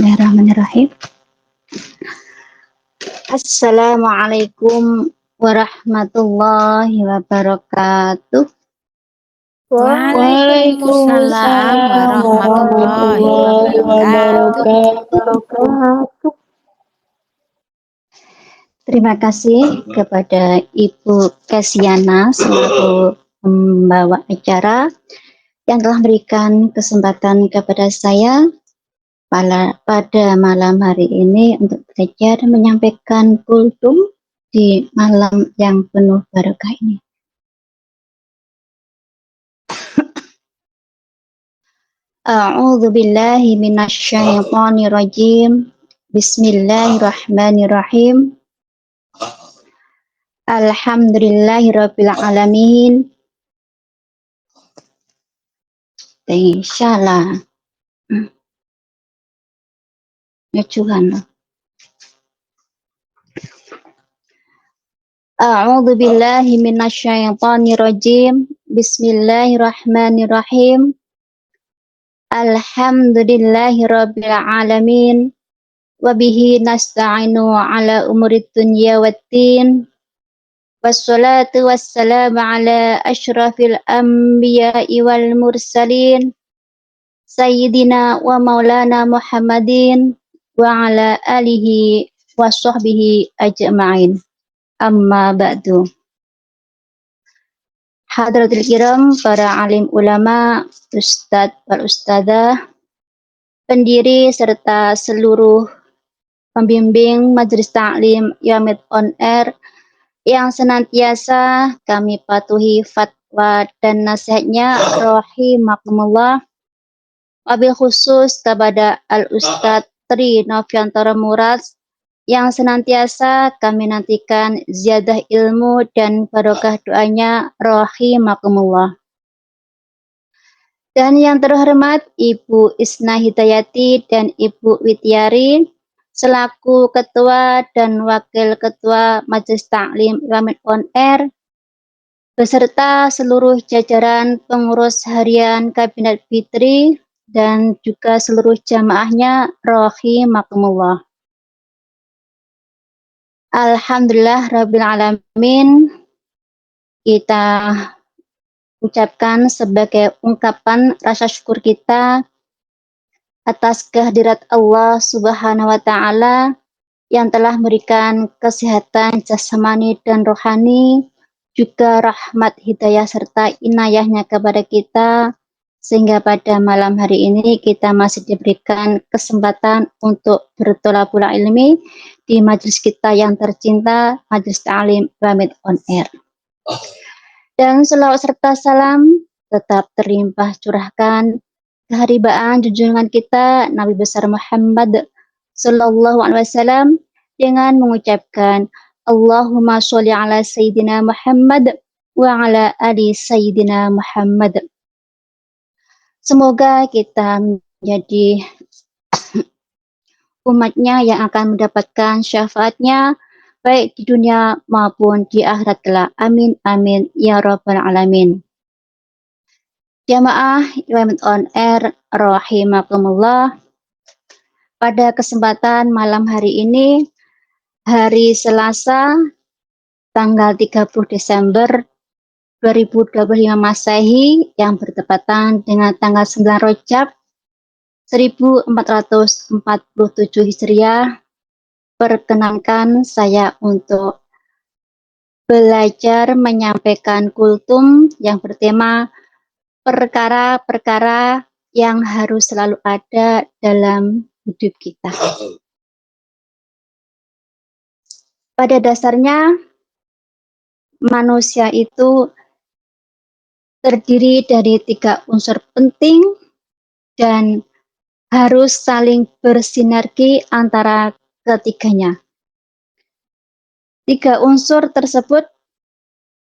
Bismillahirrahmanirrahim. Assalamualaikum warahmatullahi wabarakatuh. Waalaikumsalam warahmatullahi wabarakatuh. Terima kasih kepada Ibu Kasiana selaku pembawa acara yang telah memberikan kesempatan kepada saya pada malam hari ini untuk belajar menyampaikan kultum di malam yang penuh barokah ini. A'udzu billahi minasyaitonir rajim. Bismillahirrahmanirrahim. Alhamdulillahirabbil alamin. Insyaallah. Ya Tuhan. A'udzu billahi minasyaitonir rajim. Bismillahirrahmanirrahim. Alhamdulillahirabbil alamin. Wa bihi nasta'inu ala umurid dunya waddin. Wassalatu wassalamu ala asyrafil anbiya'i wal mursalin. Sayyidina wa maulana Muhammadin wa ala alihi wa sahbihi ajma'in. Amma ba'du. Hadratul kiram, para alim ulama, ustadz wal ustadzah, pendiri serta seluruh pembimbing Majelis Ta'lim Yamid on Air yang senantiasa kami patuhi fatwa dan nasihatnya rahimakumullah. Wabil khusus kepada Al-Ustadz Tri Noviantara Murad yang senantiasa kami nantikan ziyadah ilmu dan barokah doanya rahimakumullah. Dan yang terhormat Ibu Isna Hidayati dan Ibu Wityari selaku Ketua dan Wakil Ketua Majelis Ta'lim Yamid on Air beserta seluruh jajaran pengurus harian Kabinet Fitri dan juga seluruh jamaahnya rahimakumullah. Alhamdulillah rabbil alamin. Kita ucapkan sebagai ungkapan rasa syukur kita atas kehadirat Allah Subhanahu wa taala yang telah memberikan kesehatan jasmani dan rohani, juga rahmat hidayah serta inayahnya kepada kita, sehingga pada malam hari ini kita masih diberikan kesempatan untuk bertolabul ilmi di majelis kita yang tercinta, Majelis Ta'lim Yamid on Air. Dan selawat serta salam tetap terlimpah curahkan keharibaan junjungan kita Nabi besar Muhammad sallallahu alaihi wasallam dengan mengucapkan Allahumma sholli ala sayyidina Muhammad wa ala ali sayyidina Muhammad. Semoga kita menjadi umatnya yang akan mendapatkan syafaatnya baik di dunia maupun di akhirat kelak. Amin amin ya rabbal alamin. Jamaah Yamid on Air rahimakumullah. Pada kesempatan malam hari ini, hari Selasa tanggal 30 Desember 2025 Masehi yang bertepatan dengan tanggal 9 Rajab 1447 Hijriah, perkenankan saya untuk belajar menyampaikan kultum yang bertema perkara-perkara yang harus selalu ada dalam hidup kita. Pada dasarnya manusia itu terdiri dari 3 unsur penting dan harus saling bersinergi antara ketiganya. 3 unsur tersebut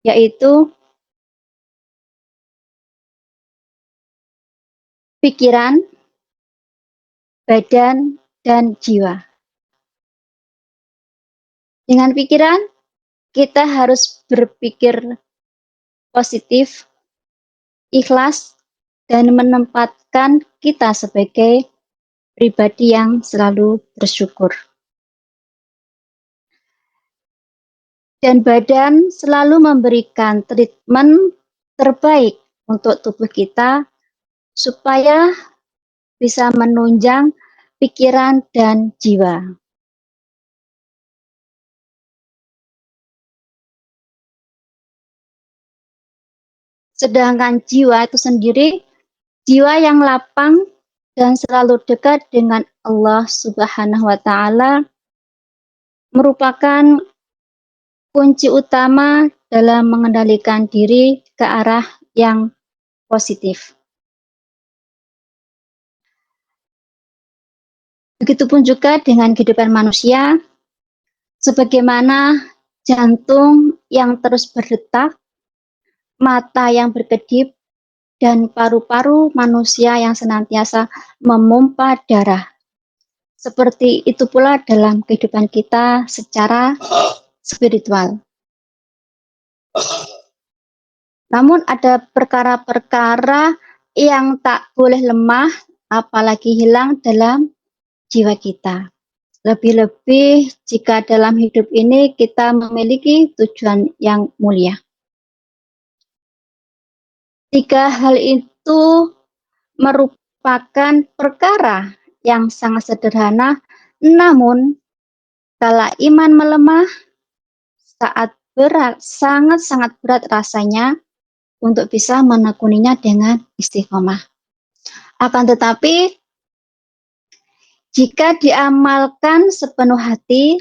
yaitu pikiran, badan, dan jiwa. Dengan pikiran, kita harus berpikir positif, ikhlas, dan menempatkan kita sebagai pribadi yang selalu bersyukur. Dan badan selalu memberikan treatment terbaik untuk tubuh kita supaya bisa menunjang pikiran dan jiwa. Sedangkan jiwa itu sendiri, jiwa yang lapang dan selalu dekat dengan Allah Subhanahu wa Ta'ala, merupakan kunci utama dalam mengendalikan diri ke arah yang positif. Begitupun juga dengan kehidupan manusia, sebagaimana jantung yang terus berdetak, mata yang berkedip, dan paru-paru manusia yang senantiasa memompa darah. Seperti itu pula dalam kehidupan kita secara spiritual. Namun ada perkara-perkara yang tak boleh lemah, apalagi hilang dalam jiwa kita. Lebih-lebih jika dalam hidup ini kita memiliki tujuan yang mulia. Tiga hal itu merupakan perkara yang sangat sederhana, namun kala iman melemah, saat berat, sangat-sangat berat rasanya untuk bisa menekuninya dengan istiqomah. Akan tetapi, jika diamalkan sepenuh hati,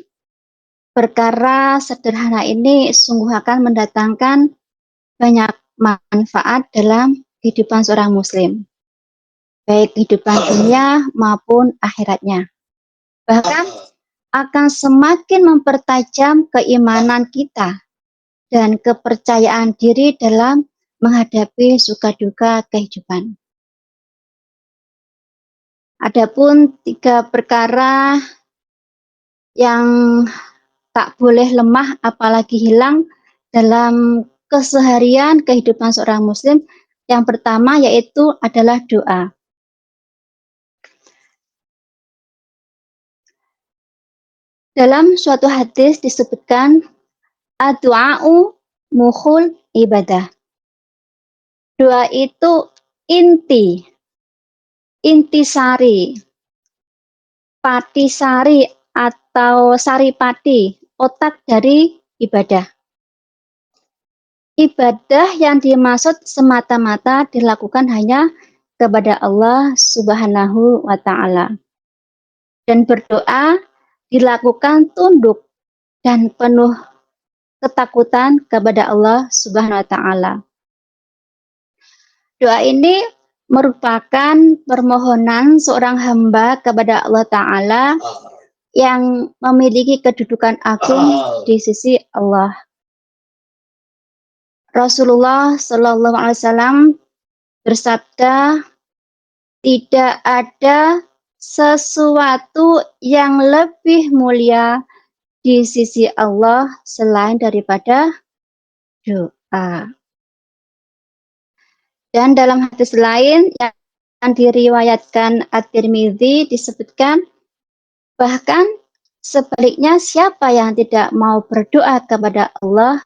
perkara sederhana ini sungguh akan mendatangkan banyak manfaat dalam kehidupan seorang muslim, baik kehidupan dunia maupun akhiratnya. Bahkan akan semakin mempertajam keimanan kita dan kepercayaan diri dalam menghadapi suka duka kehidupan. Adapun tiga perkara yang tak boleh lemah apalagi hilang dalam keseharian kehidupan seorang muslim, yang pertama yaitu adalah doa. Dalam suatu hadis disebutkan ad-du'a'u mukhul ibadah. Doa itu intisari, patisari atau saripati, otak dari ibadah. Ibadah yang dimaksud semata-mata dilakukan hanya kepada Allah Subhanahu wa Ta'ala. Dan berdoa dilakukan tunduk dan penuh ketakutan kepada Allah Subhanahu wa Ta'ala. Doa ini merupakan permohonan seorang hamba kepada Allah Ta'ala yang memiliki kedudukan agung di sisi Allah. Rasulullah Shallallahu Alaihi Wasallam bersabda, tidak ada sesuatu yang lebih mulia di sisi Allah selain daripada doa. Dan dalam hadis lain yang diriwayatkan At-Tirmidzi disebutkan, bahkan sebaliknya siapa yang tidak mau berdoa kepada Allah,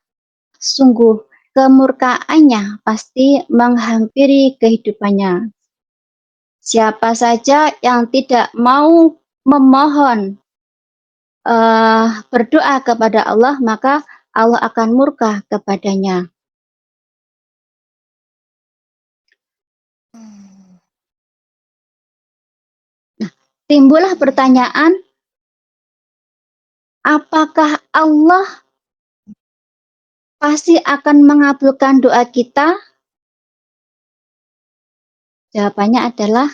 sungguh kemurkaannya pasti menghampiri kehidupannya. Siapa saja yang tidak mau memohon berdoa kepada Allah, maka Allah akan murka kepadanya. Nah, timbullah pertanyaan, apakah Allah pasti akan mengabulkan doa kita? Jawabannya adalah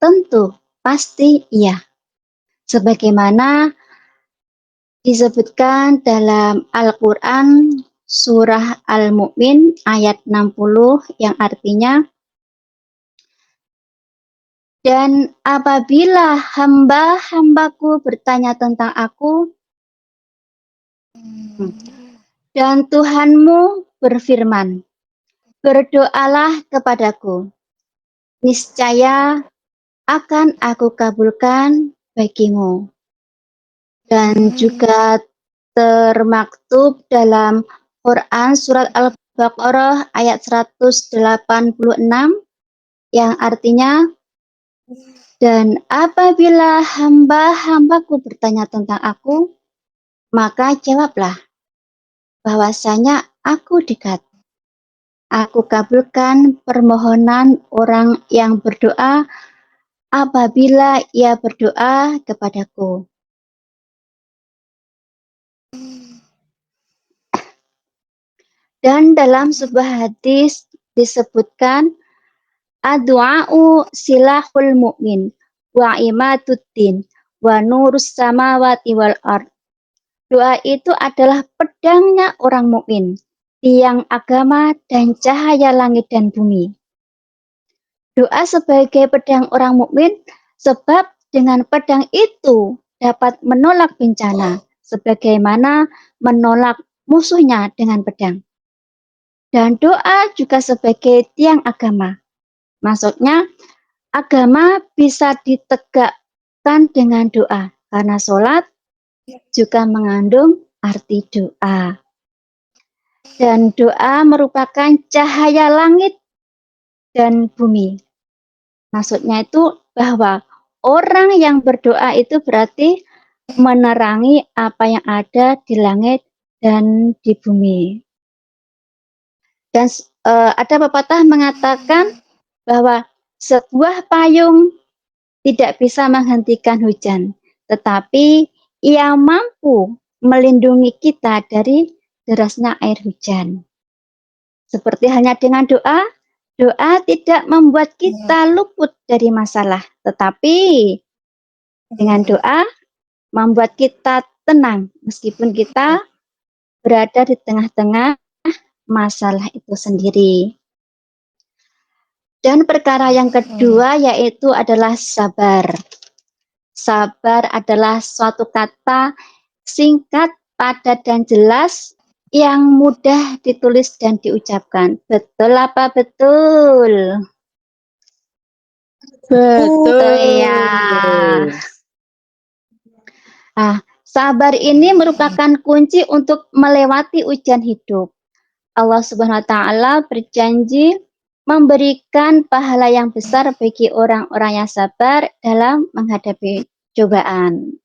tentu, pasti iya. Sebagaimana disebutkan dalam Al-Quran surah Al-Mu'min ayat 60 yang artinya, dan apabila hamba-hambaku bertanya tentang aku, dan Tuhanmu berfirman, berdoalah kepadaku, niscaya akan aku kabulkan bagimu. Dan juga termaktub dalam Quran surat Al-Baqarah ayat 186 yang artinya, dan apabila hamba-hambaku bertanya tentang aku, maka jawablah bahwasanya aku dekat. Aku kabulkan permohonan orang yang berdoa apabila ia berdoa kepadaku. Dan dalam sebuah hadis disebutkan, ad-du'a'u silahul mu'min wa imaduddin wa nurus samawati wal ard. Doa itu adalah pedangnya orang mukmin, tiang agama dan cahaya langit dan bumi. Doa sebagai pedang orang mukmin, sebab dengan pedang itu dapat menolak bencana, sebagaimana menolak musuhnya dengan pedang. Dan doa juga sebagai tiang agama. Maksudnya, agama bisa ditegakkan dengan doa, karena sholat juga mengandung arti doa. Dan doa merupakan cahaya langit dan bumi. Maksudnya itu bahwa orang yang berdoa itu berarti menerangi apa yang ada di langit dan di bumi. Dan ada pepatah mengatakan bahwa sebuah payung tidak bisa menghentikan hujan, tetapi ia mampu melindungi kita dari derasnya air hujan. Seperti halnya dengan doa, doa tidak membuat kita luput dari masalah, tetapi dengan doa membuat kita tenang meskipun kita berada di tengah-tengah masalah itu sendiri. Dan perkara yang kedua yaitu adalah sabar. Sabar adalah suatu kata singkat, padat, dan jelas yang mudah ditulis dan diucapkan. Betul apa betul? Betul. Ya. Sabar ini merupakan kunci untuk melewati ujian hidup. Allah Subhanahu wa taala berjanji memberikan pahala yang besar bagi orang-orang yang sabar dalam menghadapi cobaan.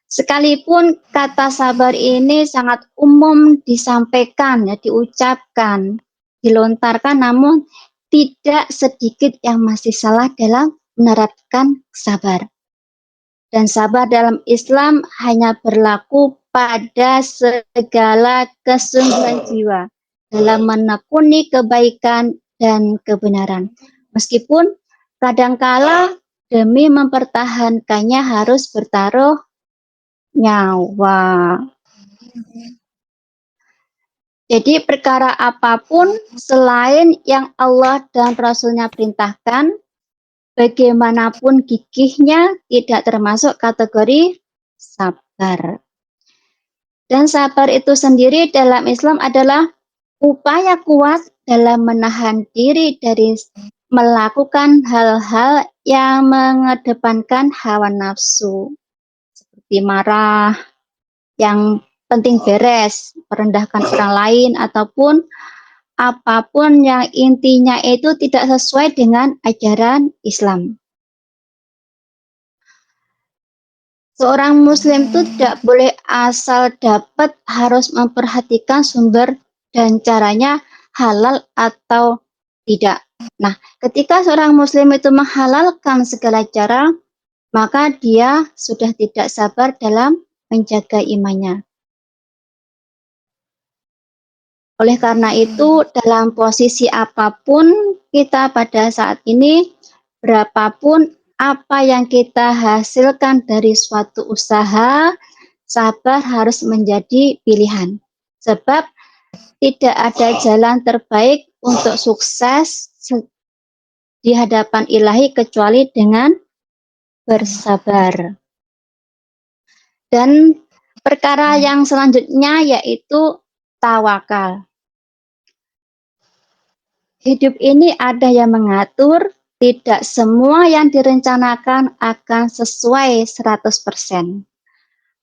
Sekalipun kata sabar ini sangat umum disampaikan, ya, diucapkan, dilontarkan, namun tidak sedikit yang masih salah dalam menerapkan sabar. Dan sabar dalam Islam hanya berlaku pada segala kesungguhan jiwa dalam menekuni kebaikan dan kebenaran. Meskipun kadangkala demi mempertahankannya harus bertaruh nyawa. Jadi perkara apapun selain yang Allah dan Rasulnya perintahkan, bagaimanapun gigihnya tidak termasuk kategori sabar. Dan sabar itu sendiri dalam Islam adalah upaya kuat dalam menahan diri dari melakukan hal-hal yang mengedepankan hawa nafsu. Seperti marah, yang penting beres, merendahkan orang lain, ataupun apapun yang intinya itu tidak sesuai dengan ajaran Islam. Seorang muslim itu tidak boleh asal dapat, harus memperhatikan sumber dan caranya halal atau tidak. Nah, ketika seorang muslim itu menghalalkan segala cara, maka dia sudah tidak sabar dalam menjaga imannya. Oleh karena itu, dalam posisi apapun kita pada saat ini, berapapun apa yang kita hasilkan dari suatu usaha, sabar harus menjadi pilihan. Sebab tidak ada jalan terbaik untuk sukses di hadapan ilahi kecuali dengan bersabar. Dan perkara yang selanjutnya yaitu tawakal. Hidup ini ada yang mengatur, tidak semua yang direncanakan akan sesuai 100%.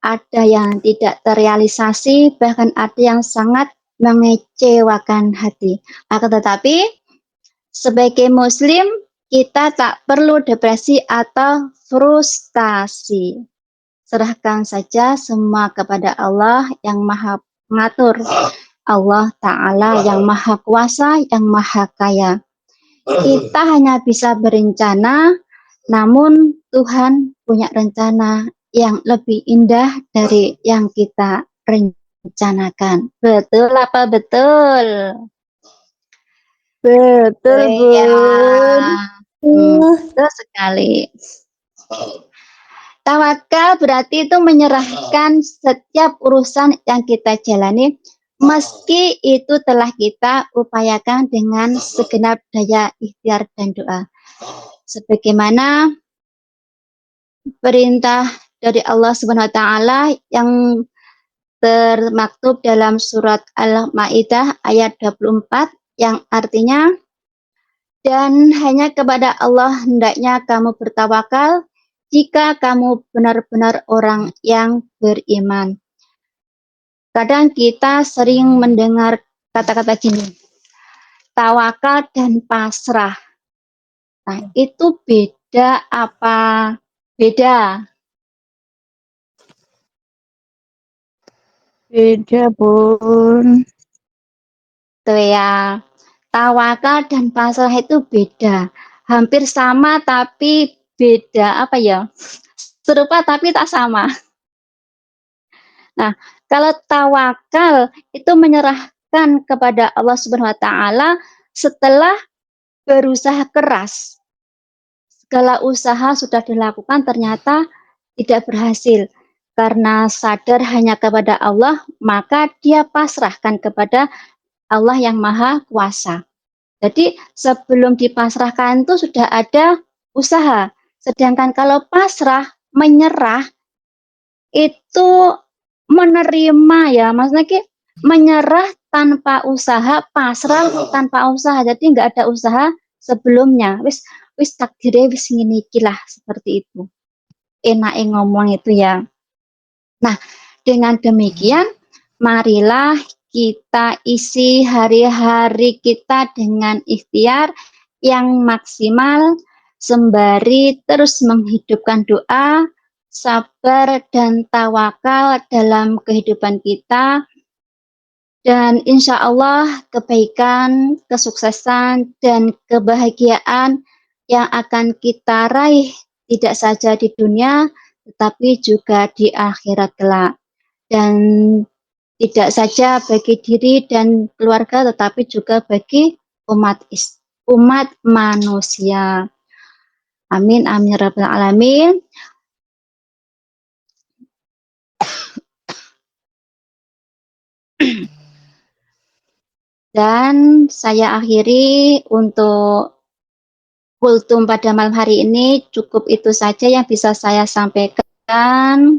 Ada yang tidak terrealisasi, bahkan ada yang sangat mengecewakan hati. Akan tetapi, sebagai Muslim, kita tak perlu depresi atau frustasi. Serahkan saja semua kepada Allah yang Maha Mengatur. Allah Ta'ala yang Maha Kuasa, yang Maha Kaya. Kita hanya bisa berencana, namun Tuhan punya rencana yang lebih indah dari yang kita rencanakan. Betul apa betul? Betul, Ya, Bun. betul sekali. Tawakal berarti itu menyerahkan setiap urusan yang kita jalani, meski itu telah kita upayakan dengan segenap daya ikhtiar dan doa. Sebagaimana perintah dari Allah Subhanahu wa taala yang termaktub dalam surat Al-Maidah ayat 24 yang artinya, dan hanya kepada Allah hendaknya kamu bertawakal jika kamu benar-benar orang yang beriman. Kadang kita sering mendengar kata-kata gini, tawakal dan pasrah. Nah, itu beda apa? Beda. Beda, Bun. Tuh ya. Tawakal dan pasrah itu beda. Hampir sama tapi beda. Apa ya? Serupa tapi tak sama. Nah, kalau tawakal itu menyerahkan kepada Allah Subhanahu wa taala setelah berusaha keras. Segala usaha sudah dilakukan ternyata tidak berhasil. Karena sadar hanya kepada Allah, maka dia pasrahkan kepada Allah yang Maha Kuasa. Jadi sebelum dipasrahkan itu sudah ada usaha. Sedangkan kalau pasrah, menyerah, itu menerima ya, maksudnya menyerah tanpa usaha, pasrah tanpa usaha. Jadi nggak ada usaha sebelumnya. Wis takdirnya wis ngene iki lah, seperti itu. Enake ngomong itu ya. Nah, dengan demikian marilah kita isi hari-hari kita dengan ikhtiar yang maksimal sembari terus menghidupkan doa, sabar dan tawakal dalam kehidupan kita, dan insya Allah kebaikan, kesuksesan dan kebahagiaan yang akan kita raih tidak saja di dunia tetapi juga di akhirat kelak. Dan tidak saja bagi diri dan keluarga tetapi juga bagi umat manusia. Amin amin rabbal alamin. Dan saya akhiri untuk kultum pada malam hari ini, cukup itu saja yang bisa saya sampaikan.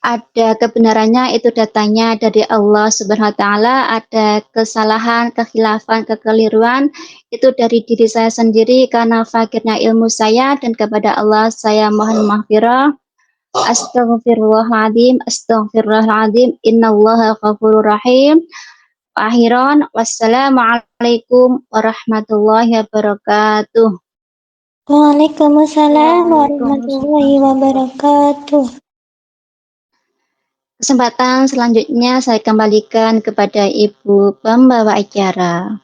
Ada kebenarannya, itu datanya dari Allah Subhanahu wa taala, ada kesalahan, kekhilafan, kekeliruan itu dari diri saya sendiri karena fakirnya ilmu saya, dan kepada Allah saya mohon maghfirah. Astaghfirullahaladzim, astaghfirullahaladzim, innallaha ghafurur rahim. Akhiran, wassalamualaikum warahmatullahi wabarakatuh. Waalaikumsalam warahmatullahi wabarakatuh. Kesempatan selanjutnya saya kembalikan kepada Ibu pembawa acara.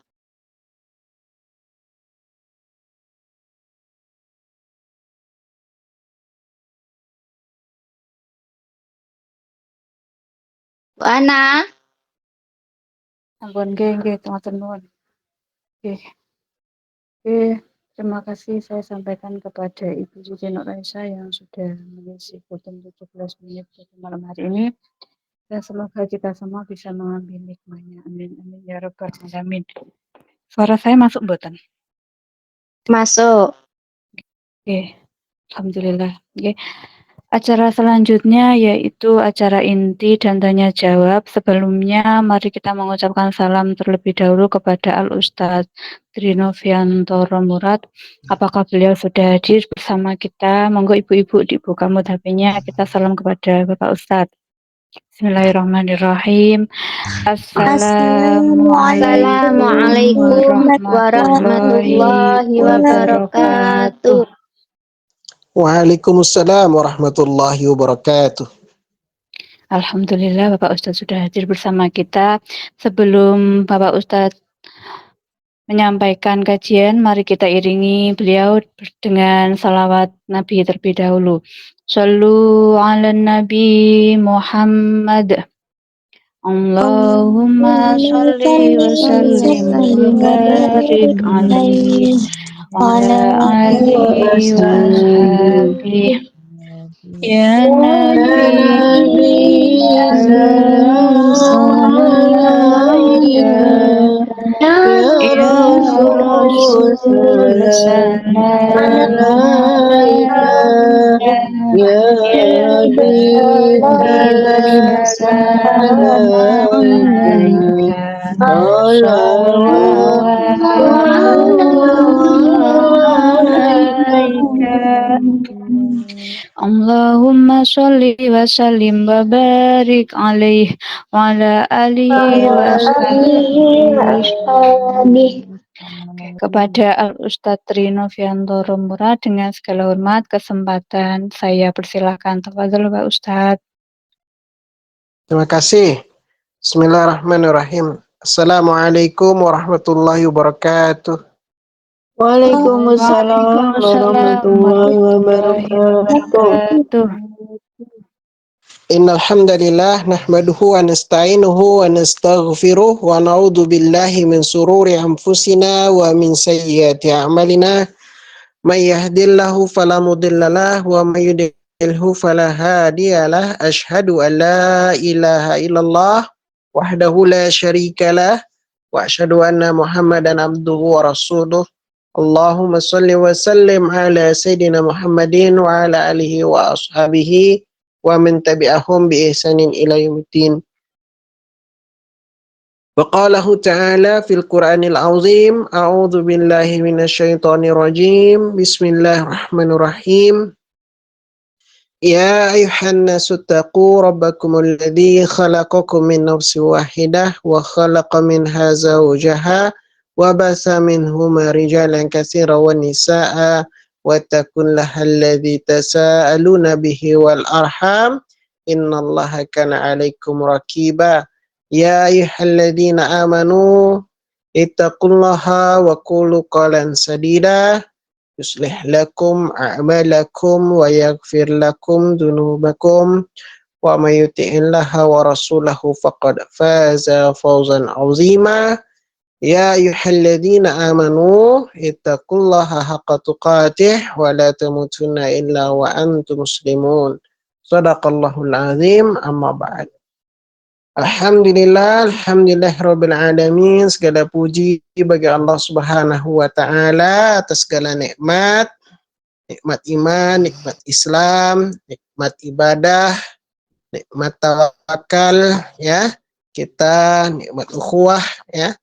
Bu Ana. Ampun, nggih, matur nuwun. Nggih. Terima kasih saya sampaikan kepada Ibu Siti Nuraisah yang sudah mengisi kultum 17 menit pada malam hari ini. Dan semoga kita semua bisa mengambil hikmahnya. Amin, amin, ya rabbal alamin. Suara saya masuk mboten? Masuk. Oke, alhamdulillah. Oke. Acara selanjutnya yaitu acara inti dan tanya jawab. Sebelumnya, mari kita mengucapkan salam terlebih dahulu kepada Al-Ustadz Trinoviantoro Murad. Apakah beliau sudah hadir bersama kita? Monggo ibu-ibu dibuka mute HP-nya. Kita salam kepada Bapak Ustadz. Bismillahirrahmanirrahim. Assalamualaikum Assalamualaikum warahmatullahi warahmatullahi wabarakatuh. wabarakatuh. Waalaikumsalam warahmatullahi wabarakatuh. Alhamdulillah Bapak Ustadz sudah hadir bersama kita. Sebelum Bapak Ustadz menyampaikan kajian, mari kita iringi beliau dengan salawat Nabi terlebih dahulu. Shallu ala Nabi Muhammad. Allahumma sholli wa sallim wa barik alaihi wa ala alihi wa ashabihi. Ya Nabi, salam alaika. Ya Rasul, salam alaika. Ya Habib, salam alaika. Salawatullah alaika. Allahumma sholli wa sallim wa barik alaihi wa ala alihi wa ashabihi. Kepada Al-Ustadz Trinoviantoro Murad dengan segala hormat kesempatan saya persilahkan. Tafadhol Pak Ustadz. Terima kasih. Bismillahirrahmanirrahim. Assalamualaikum warahmatullahi wabarakatuh. Waalaikumsalam warahmatullahi wabarakatuh. Innal hamdalillah nahmaduhu wa nasta'inuhu wa nastaghfiruh wa na'udzu billahi min sururi anfusina wa min sayyiati a'malina. May yahdihillahu fala mudhillalah wa may yudlilhu fala hadiyalah. Asyhadu an la ilaha illallah wahdahu la syarikalah wa asyhadu anna Muhammadan abduhu wa rasuluh. Allahumma salli wa sallim ala sayyidina Muhammadin wa ala alihi wa ashabihi wa man tabi'ahum bi ihsanin ila yaumiddin. Wa qalahu ta'ala fil Qur'anil azim, a'udzu billahi minasyaitonir rajim. Bismillahirrahmanirrahim. Ya ayuhan nasu taqu rabbakumul ladzi khalaqakum min nafsin wahidah wa khalaqa minha zawjaha wa basa minhuma rijalan katsiran wa nisaa wattaqullaha alladzi tasaaluna bihi wal arham innallaha kana 'alaikum raqiba. Ya ayyuhalladzina amanu ittaqullaha wa qulu qawlan sadida yuslih lakum a'malakum wa yaghfir lakum dhunubakum wa may yuti'illaha wa rasulahu faqad faza fawzan 'azima. Ya ayyuhalladzina amanu ittaqullaha haqqa tuqatih wa la tamutunna illa wa antum muslimun. Shadaqallahul azim. Amma ba'd. Alhamdulillahirabbil alamin. Segala puji bagi Allah Subhanahu wa taala atas segala nikmat, nikmat iman, nikmat Islam, nikmat ibadah, nikmat tawakal ya. Kita nikmat ukhuwah ya.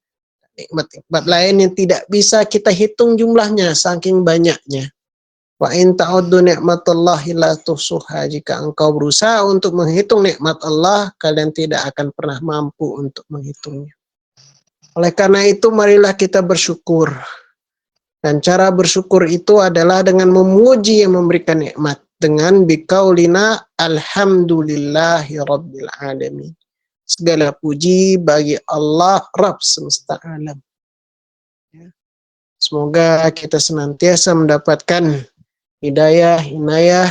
Nikmat-nikmat lain yang tidak bisa kita hitung jumlahnya saking banyaknya. Wa in ta'uddu ni'matallahi la tuhsuha. Jika engkau berusaha untuk menghitung nikmat Allah, kalian tidak akan pernah mampu untuk menghitungnya. Oleh karena itu, marilah kita bersyukur. Dan cara bersyukur itu adalah dengan memuji yang memberikan nikmat. Dengan biqaulina alhamdulillahi rabbil alamin. Segala puji bagi Allah Rabb semesta alam. Semoga kita senantiasa mendapatkan hidayah, inayah,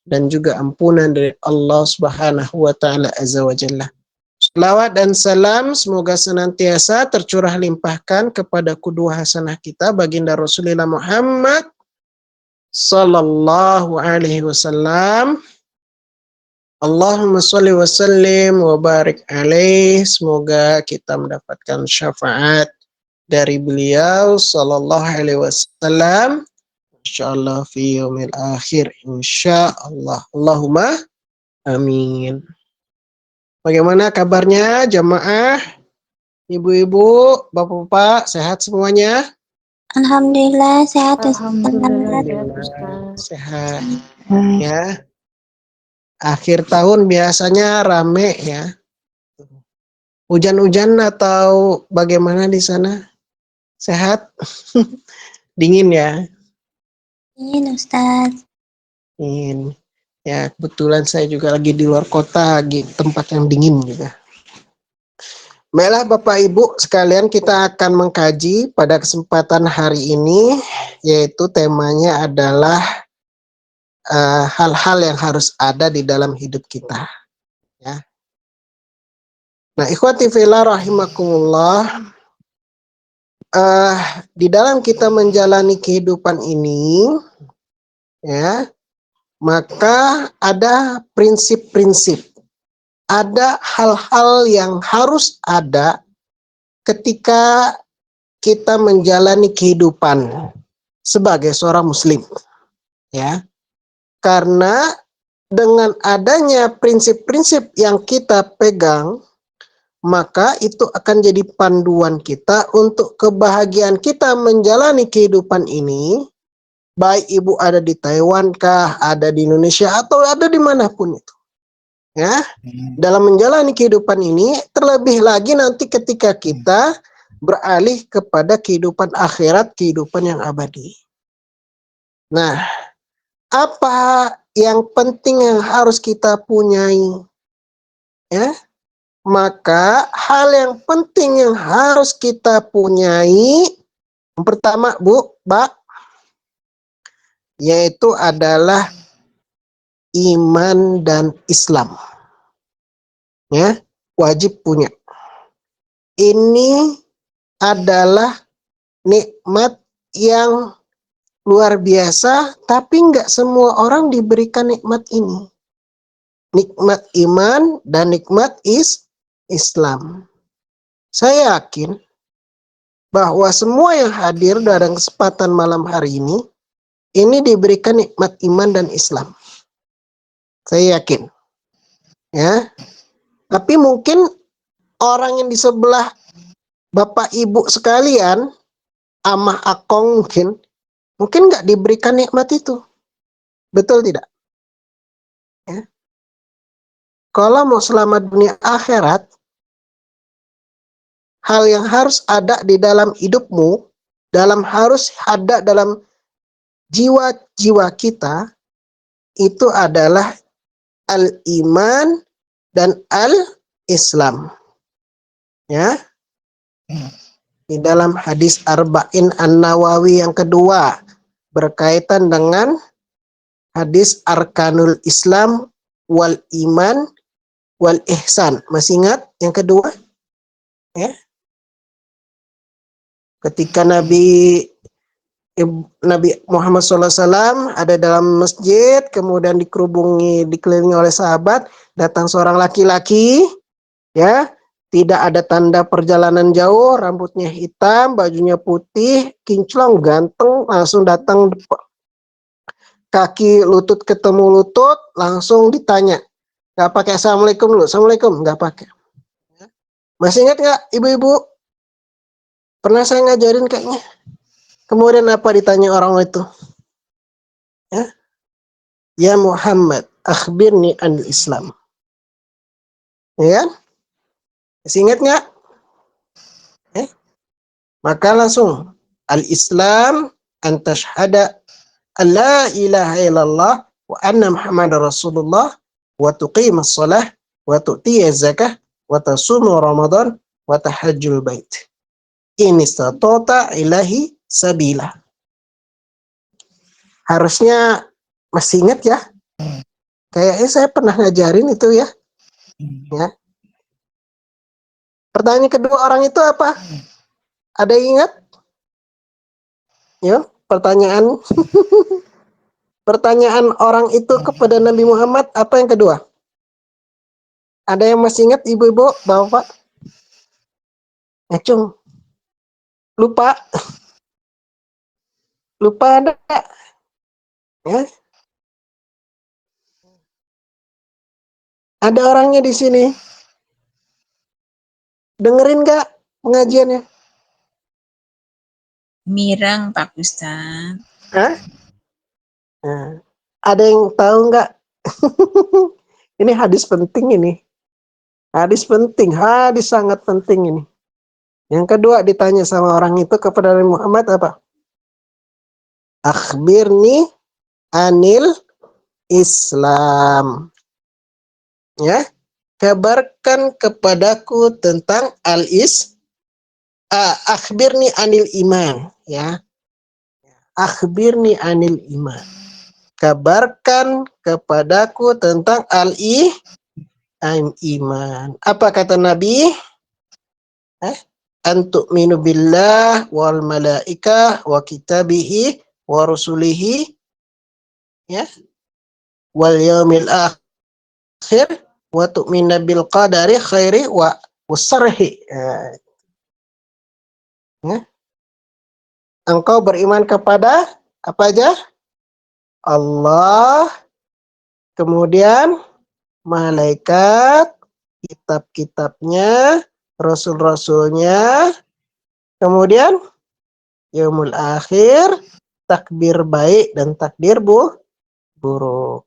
dan juga ampunan dari Allah Subhanahu wa taala azza wa jalla. Selawat dan salam semoga senantiasa tercurah limpahkan kepada qudwah hasanah kita baginda Rasulullah Muhammad sallallahu alaihi wasallam. Allahumma sholli wa sallim wa barik alaih. Semoga kita mendapatkan syafaat dari beliau sallallahu alaihi wasallam insyaallah fi yaumil akhir insyaallah. Allahumma amin. Bagaimana kabarnya jamaah? Ibu-ibu, bapak-bapak, sehat semuanya? Alhamdulillah sehat Alhamdulillah Ustaz. sehat Alhamdulillah Ustaz. sehat ya. Akhir tahun biasanya rame ya. Hujan-hujan atau bagaimana di sana? Sehat? Dingin ya? Ini Ustaz. Dingin. Ya, kebetulan saya juga lagi di luar kota, di tempat yang dingin juga. Baiklah Bapak Ibu sekalian, kita akan mengkaji pada kesempatan hari ini, yaitu temanya adalah hal-hal yang harus ada di dalam hidup kita. Ya. Nah, ikhwati fillah rahimakumullah, di dalam kita menjalani kehidupan ini, ya, maka ada prinsip-prinsip, ada hal-hal yang harus ada ketika kita menjalani kehidupan sebagai seorang muslim, ya. Karena dengan adanya prinsip-prinsip yang kita pegang, maka itu akan jadi panduan kita untuk kebahagiaan kita menjalani kehidupan ini, baik ibu ada di Taiwan kah, ada di Indonesia, atau ada dimanapun itu. Ya, dalam menjalani kehidupan ini, terlebih lagi nanti ketika kita beralih kepada kehidupan akhirat, kehidupan yang abadi. Nah, apa yang penting yang harus kita punyai? Ya, maka hal yang penting yang harus kita punyai, yang pertama Bu, Pak, yaitu adalah iman dan Islam. Ya, wajib punya. Ini adalah nikmat yang luar biasa, tapi nggak semua orang diberikan nikmat ini. Nikmat iman dan nikmat Islam. Saya yakin bahwa semua yang hadir dalam kesempatan malam hari ini diberikan nikmat iman dan Islam. Saya yakin. Ya. Tapi mungkin orang yang di sebelah Bapak Ibu sekalian, amah akong mungkin nggak diberikan nikmat itu. Betul tidak? Ya. Kalau mau selamat dunia akhirat, hal yang harus ada di dalam hidupmu, harus ada dalam jiwa-jiwa kita, itu adalah al-iman dan al-Islam. Ya. Di dalam hadis Arba'in An-Nawawi yang kedua, berkaitan dengan hadis Arkanul Islam wal Iman wal Ihsan. Masih ingat yang kedua? Ya. Ketika Nabi Muhammad SAW ada dalam masjid, kemudian dikelilingi oleh sahabat, datang seorang laki-laki, ya, tidak ada tanda perjalanan jauh, rambutnya hitam, bajunya putih, kinclong, ganteng, langsung datang kaki lutut ketemu lutut, langsung ditanya. Gak pakai assalamualaikum dulu, assalamualaikum, gak pakai. Masih ingat gak ibu-ibu? Pernah saya ngajarin kayaknya. Kemudian apa ditanya orang itu? Ya Muhammad, akhbirni an Islam. Ya kan? Masih ingat nggak? Maka langsung al-Islam an tashhada an la ilaha illallah wa anna Muhammadar Rasulullah wa tuqimas shalah wa tu'tiyaz zakah wa tasumu Ramadan wa tahajjul bait. Ini istata'ta ilahi sabila. Harusnya masih ingat ya? Kayaknya saya pernah ngajarin itu ya. Ya. Pertanyaan kedua orang itu apa? Ada yang ingat? Ya, pertanyaan orang itu kepada Nabi Muhammad apa yang kedua? Ada yang masih ingat ibu-ibu, bapak? Cung, lupa? Lupa ada? Ya, ada orangnya di sini. Dengerin nggak pengajiannya? Mirang Pak Ustadz. Hah? Nah, ada yang tahu nggak? Ini hadis penting ini. Hadis penting, hadis sangat penting ini. Yang kedua ditanya sama orang itu kepada Nabi Muhammad apa? Akhbirni anil Islam. Ya, kabarkan kepadaku tentang akhbirni anil iman, ya. Akhbirni anil iman. Kabarkan kepadaku tentang iman. Apa kata Nabi? Antuk minu billah wal malaikah wa kitabihi wa rusulihi, ya, wal yaumil akhir wa tu'mina bil qadari khairi wa wasarhi. Ya. Engkau beriman kepada apa aja? Allah, kemudian malaikat, kitab-kitabnya, rasul-rasulnya, kemudian yaumul akhir, takdir baik dan takdir buruk.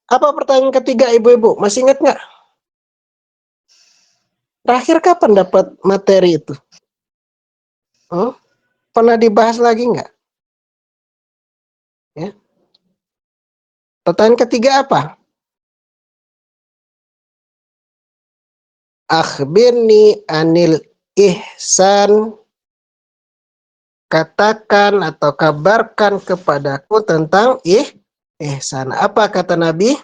Apa pertanyaan ketiga, ibu-ibu? Masih ingat nggak? Terakhir kapan dapat materi itu? Pernah dibahas lagi nggak? Ya. Pertanyaan ketiga apa? Akhbirni anil ihsan. Katakan atau kabarkan kepadaku tentang ihsan. Apa kata Nabi?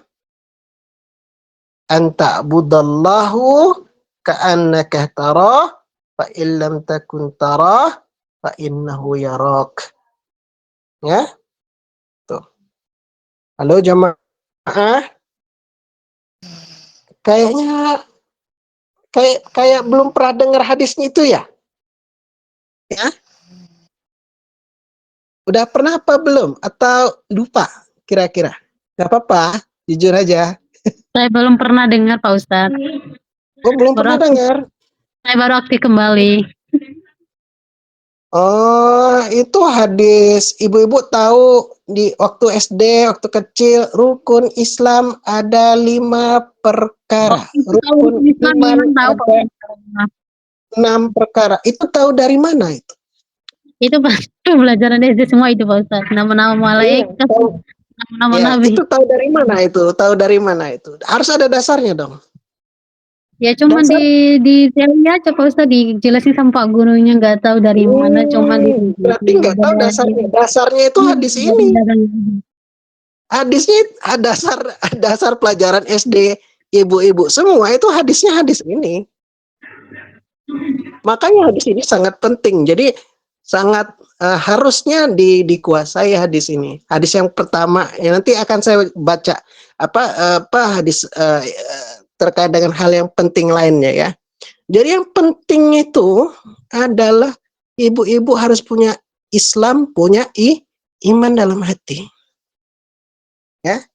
Anta budallahu ka'annaka tarah fa illam takun tarah fa innahu yarak. Ya. Tuh. Halo jamaah. Kayaknya kayak belum pernah dengar hadisnya itu ya? Ya. Udah pernah apa belum? Atau lupa kira-kira? Gak apa-apa, jujur aja. Saya belum pernah dengar Pak Ustadz. Oh, belum pernah dengar. Saya baru aktif kembali. Oh, itu hadis. Ibu-ibu tahu di waktu SD, waktu kecil, rukun Islam ada 5 perkara. Rukun iman tahu Pak ada Ustadz. 6 perkara. Itu tahu dari mana itu? Itu pas pelajaran SD semua itu Pak Ustadz. Nama-nama malaikat, Tahu. nama-nama Ya, nabi. itu tahu dari mana itu? Tahu dari mana itu? Harus ada dasarnya dong. Ya cuma Dasar? di teori aja Pak Ustadz dijelasin sama Pak gurunya, nggak tahu dari mana, cuma di Berarti nggak tahu dasarnya. Dasarnya itu hadis ini. Hadisnya dasar pelajaran SD ibu-ibu semua itu hadisnya hadis ini. Makanya hadis ini sangat penting. Jadi sangat harusnya dikuasai hadis ini. Hadis yang pertama ya nanti akan saya baca apa hadis terkait dengan hal yang penting lainnya ya. Jadi yang penting itu adalah ibu-ibu harus punya Islam, punya iman dalam hati. Ya.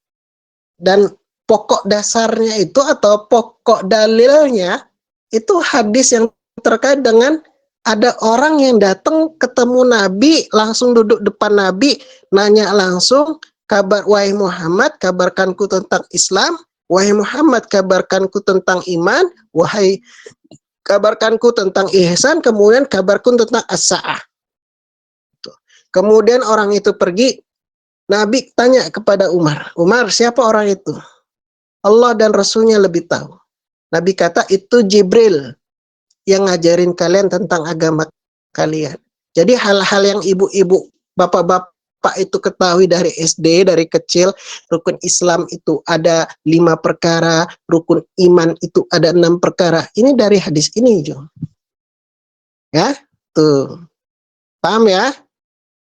Dan pokok dasarnya itu atau pokok dalilnya itu hadis yang terkait dengan ada orang yang datang ketemu Nabi, langsung duduk depan Nabi, nanya langsung, kabar wahai Muhammad, kabarkanku tentang Islam, wahai Muhammad, kabarkanku tentang iman, wahai kabarkanku tentang ihsan, kemudian kabarku tentang as-sa'ah. Kemudian orang itu pergi, Nabi tanya kepada Umar, Umar siapa orang itu? Allah dan Rasulnya lebih tahu. Nabi kata itu Jibril yang ngajarin kalian tentang agama kalian. Jadi hal-hal yang ibu-ibu, bapak-bapak itu ketahui dari SD, dari kecil, rukun Islam itu ada 5 perkara, rukun iman itu ada 6 perkara. Ini dari hadis ini, Jo. Ya, tuh. Paham ya?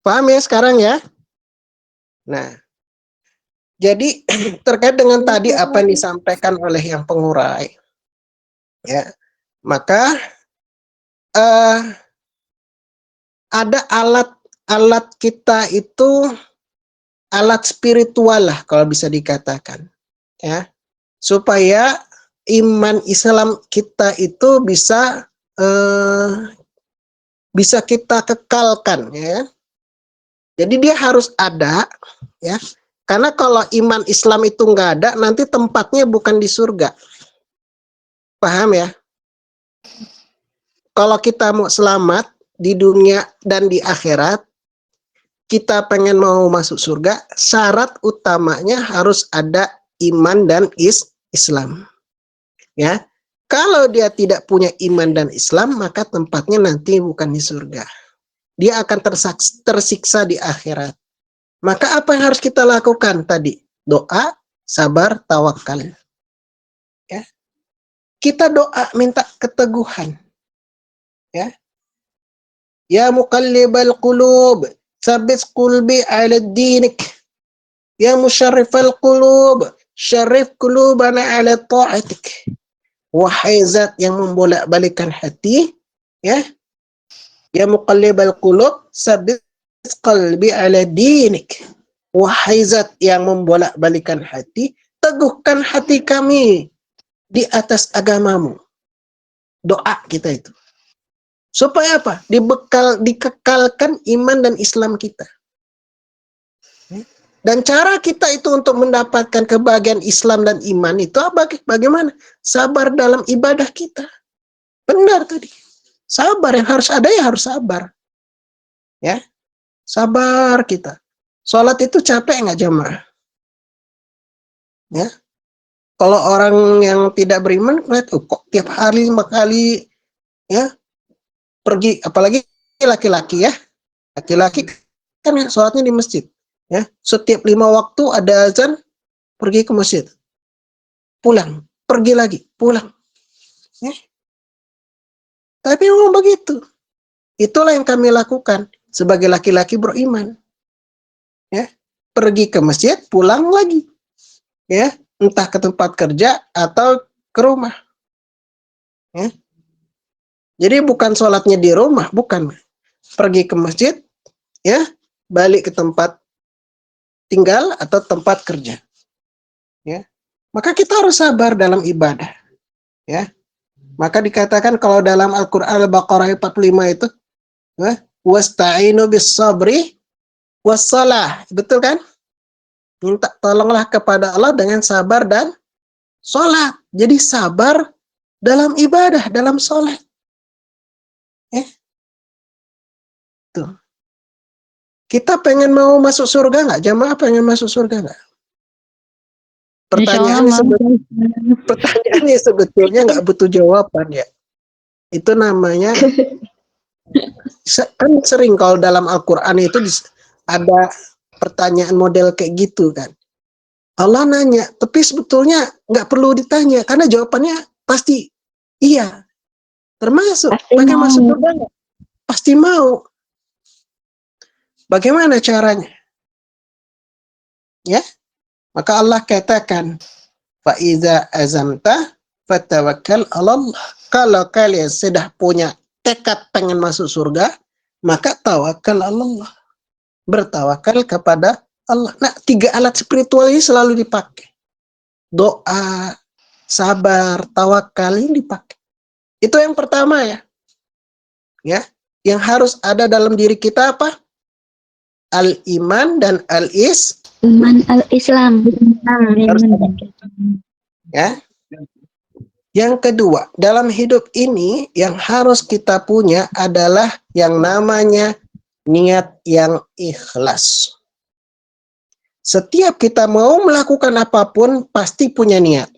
Paham ya sekarang ya? Nah, jadi terkait dengan tadi apa yang disampaikan oleh yang pengurai, ya, maka ada alat kita itu alat spiritual lah kalau bisa dikatakan, ya, supaya iman Islam kita itu bisa kita kekalkan, ya. Jadi dia harus ada, ya. Karena kalau iman Islam itu nggak ada, nanti tempatnya bukan di surga. Paham ya? Kalau kita mau selamat di dunia dan di akhirat, kita pengen mau masuk surga, syarat utamanya harus ada iman dan Islam. Ya, kalau dia tidak punya iman dan Islam, maka tempatnya nanti bukan di surga. Dia akan tersiksa di akhirat. Maka apa yang harus kita lakukan tadi? Doa, sabar, tawakal. Ya, kita doa minta keteguhan. Ya, ya muqallibal qulub, tsabbit qulbi ala dinik. Ya musyarrifal qulub, syarrif qulubana ala ta'atik. Wahai zat yang membolak-balikan hati, ya, ya muqallibal qulub, tsabbit qalbi ala dinik. Wahai zat yang membolak-balikan hati, teguhkan hati kami di atas agamamu. Doa kita itu. Supaya apa? Dikekalkan iman dan Islam kita. Dan cara kita itu untuk mendapatkan kebahagiaan Islam dan iman itu bagaimana? Sabar dalam ibadah kita. Benar tadi. Sabar yang harus ada, ya harus sabar. Ya. Sabar kita. Sholat itu capek nggak jamaah? Ya. Kalau orang yang tidak beriman, kok tiap hari 5 kali, ya, pergi, apalagi laki-laki, ya. Laki-laki kan sholatnya di masjid. Ya, setiap 5 waktu ada azan, pergi ke masjid, pulang, pergi lagi, pulang. Ya. Tapi memang begitu. Itulah yang kami lakukan sebagai laki-laki beriman. Ya, pergi ke masjid, pulang lagi. Ya, entah ke tempat kerja atau ke rumah. Ya. Jadi bukan sholatnya di rumah, bukan. Pergi ke masjid, ya, balik ke tempat tinggal atau tempat kerja. Ya. Maka kita harus sabar dalam ibadah. Ya. Maka dikatakan kalau dalam Al-Qur'an Al-Baqarah 45 itu, ya, wasta'inu bis sabri wassalah. Betul kan? Minta tolonglah kepada Allah dengan sabar dan sholat. Jadi sabar dalam ibadah, dalam sholat. Ya. Tuh. Kita pengen mau masuk surga nggak? Jamaah pengen masuk surga nggak? Pertanyaannya sebetulnya nggak butuh jawaban, ya. Itu namanya, kan sering kalau dalam Al-Quran itu ada pertanyaan model kayak gitu kan. Allah nanya, tapi sebetulnya nggak perlu ditanya karena jawabannya pasti iya. Termasuk pengen masuk surga nggak? Pasti mau. Bagaimana caranya? Ya, maka Allah katakan, fa iza azamta fatawakkal 'alallah. Kalau kalian sudah punya tekad pengen masuk surga, maka tawakal 'alallah. Bertawakal kepada Allah. Nah, 3 alat spiritual ini selalu dipakai. Doa, sabar, tawakal ini dipakai. Itu yang pertama, ya. Ya, yang harus ada dalam diri kita apa? Al-iman dan Iman al-Islam. harus ada. Ya. Yang kedua, dalam hidup ini yang harus kita punya adalah yang namanya niat yang ikhlas. Setiap kita mau melakukan apapun pasti punya niat.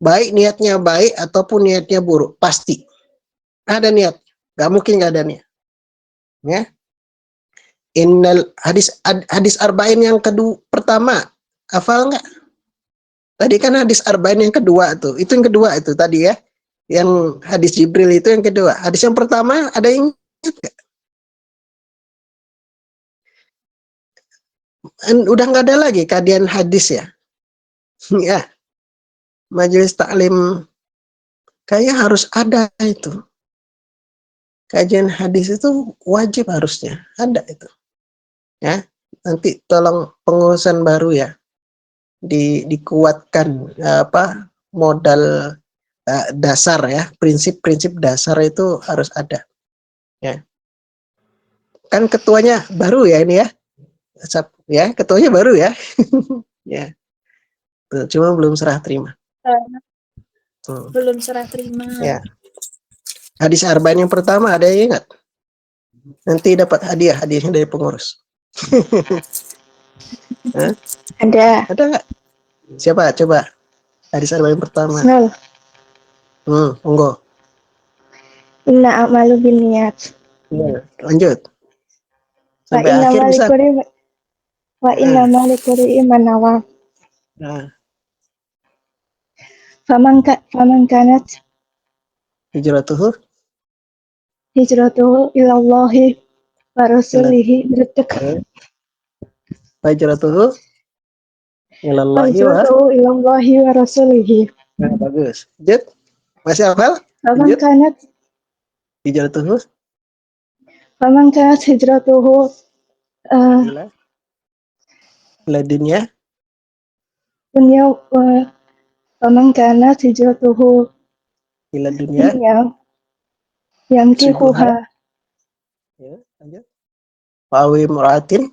Baik niatnya baik ataupun niatnya buruk, pasti ada niat. Gak mungkin gak ada niat. Ya. Innal hadis arba'in yang kedua pertama, hafal nggak? Tadi kan hadis arba'in yang kedua tuh. Itu yang kedua itu tadi, ya. Yang hadis Jibril itu yang kedua. Hadis yang pertama ada yang ingat nggak? Udah nggak ada lagi kajian hadis, ya. Ya. Majelis taklim kayaknya harus ada itu. Kajian hadis itu wajib harusnya ada itu. Ya, nanti tolong pengurusan baru ya, dikuatkan modal dasar ya, prinsip-prinsip dasar itu harus ada. Ya, kan ketuanya baru ya ini ya, ketuanya baru ya, ya, cuma belum serah terima. Belum serah terima. Ya, hadis arba'in yang pertama ada yang ingat? Nanti dapat hadiahnya dari pengurus. Hah? Ada. Ada nggak? Siapa? Coba. Hadis arba'in pertama. Nol. Monggo. Inna a'malu binniyat. Ya, lanjut. Wa Sampai inna akhir bisa. malikuri man nawa. Nah, Faman kanat hijratuhu hijratuhu ilallahi wa ila rasulihi bertek. hijratuhu Wa ilallahi wa. hijratuhu ilallahi wa rasulihi. Nah, bagus. Lanjut. Masih hafal? Faman Lanjut. kanat Hijratuhu hijratuhu ila ila dunya dunya faman kanat hijratuhu ila dunya dunya yang subuha. kihuha Ya, lanjut. Fawi muraatin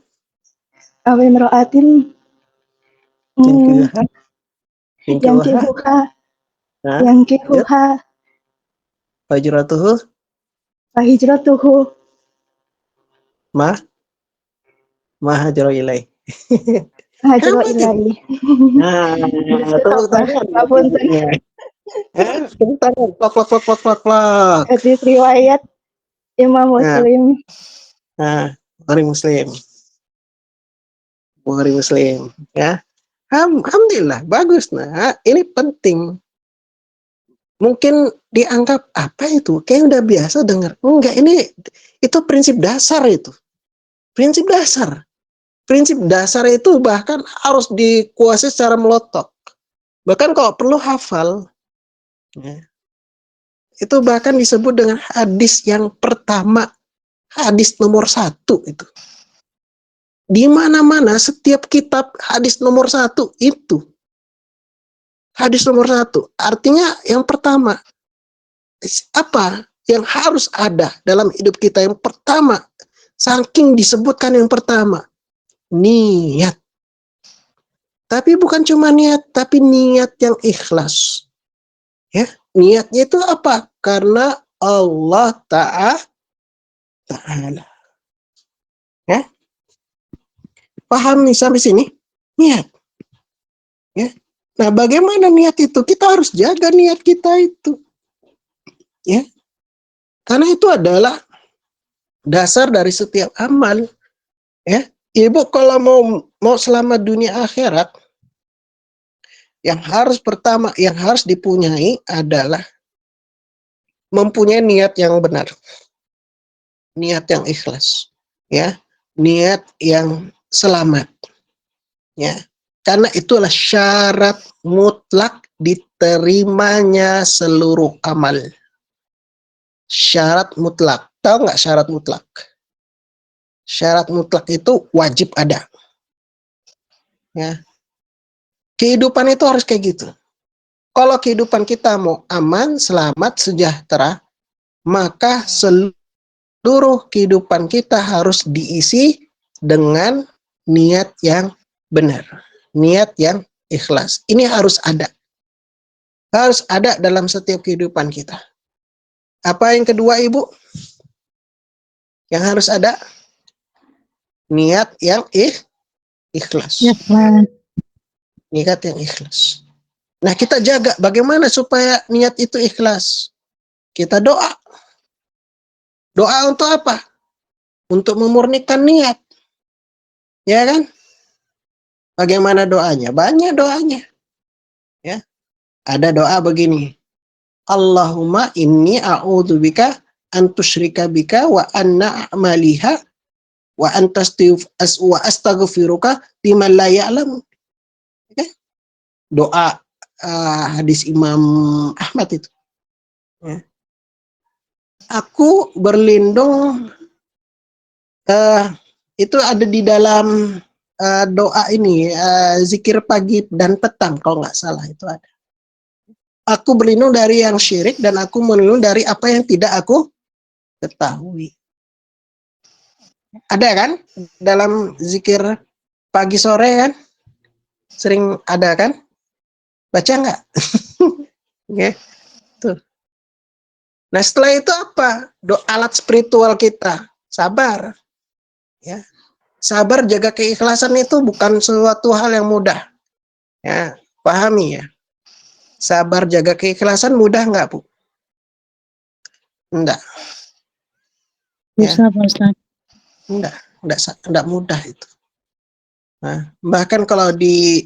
awi imra'atin tinkuha yang tinkuha. kihuha Nah, yang lanjut. kihuha Hijratuhu fa hijratuhu ma hajra ilai. hajro Hebat itu. ilahi. Nah, tepuk Apa? tangan. Ngapunten. Tepuk tangan. Plak, plak, plak, plak, plak, plak. Hadis riwayat Imam Nah, Muslim. Bukhari Muslim. Bukhari Muslim. Ya. Alhamdulillah, bagus. Nah, ini penting. Mungkin dianggap apa itu? Kayak udah biasa dengar. Enggak, itu prinsip dasar itu. Prinsip dasar. Prinsip dasar itu bahkan harus dikuasai secara melotot. Bahkan kalau perlu hafal. Ya. Itu bahkan disebut dengan hadis yang pertama, hadis nomor 1 itu. Di mana-mana setiap kitab hadis nomor 1 itu. Hadis nomor 1. Artinya yang pertama, apa yang harus ada dalam hidup kita yang pertama, saking disebutkan yang pertama, niat. Tapi bukan cuma niat, tapi niat yang ikhlas. Ya, niatnya itu apa? Karena Allah Ta'ala. Ya. Paham nih sampai sini? Niat. Ya. Nah, bagaimana niat itu? Kita harus jaga niat kita itu. Ya. Karena itu adalah dasar dari setiap amal. Ya. Ibu kalau mau selamat dunia akhirat, yang harus dipunyai adalah mempunyai niat yang benar. Niat yang ikhlas. Ya. Niat yang selamat. Ya. Karena itulah syarat mutlak diterimanya seluruh amal. Syarat mutlak. Tahu nggak syarat mutlak? Syarat mutlak itu wajib ada. Ya. Kehidupan itu harus kayak gitu. Kalau kehidupan kita mau aman, selamat, sejahtera, maka seluruh kehidupan kita harus diisi dengan niat yang benar. Niat yang ikhlas. Ini harus ada. Harus ada dalam setiap kehidupan kita. Apa yang kedua, Ibu? Yang harus ada? Niat yang ikhlas. Ya, Mas. Niat yang ikhlas. Nah, kita jaga bagaimana supaya niat itu ikhlas. Kita doa. Doa untuk apa? Untuk memurnikan niat. Ya kan? Bagaimana doanya? Banyak doanya. Ya. Ada doa begini. Allahumma inni a'udzubika an tusyrika bika wa anna a'maliha wa wa astaghfiruka liman la ya'lam. Okay? Doa hadis Imam Ahmad itu. Ya. Aku berlindung itu ada di dalam doa ini, zikir pagi dan petang kalau nggak salah itu ada. Aku berlindung dari yang syirik dan aku berlindung dari apa yang tidak aku ketahui. Ada kan dalam zikir pagi sore kan? Sering ada kan? Baca nggak? Oke, tuh. Nah setelah itu apa? Alat spiritual kita, sabar. Ya, sabar jaga keikhlasan itu bukan suatu hal yang mudah. Ya, pahami ya. Sabar jaga keikhlasan mudah nggak, Bu? Enggak. Ya, Susah Pak Ustadz. enggak mudah itu. Nah, bahkan kalau di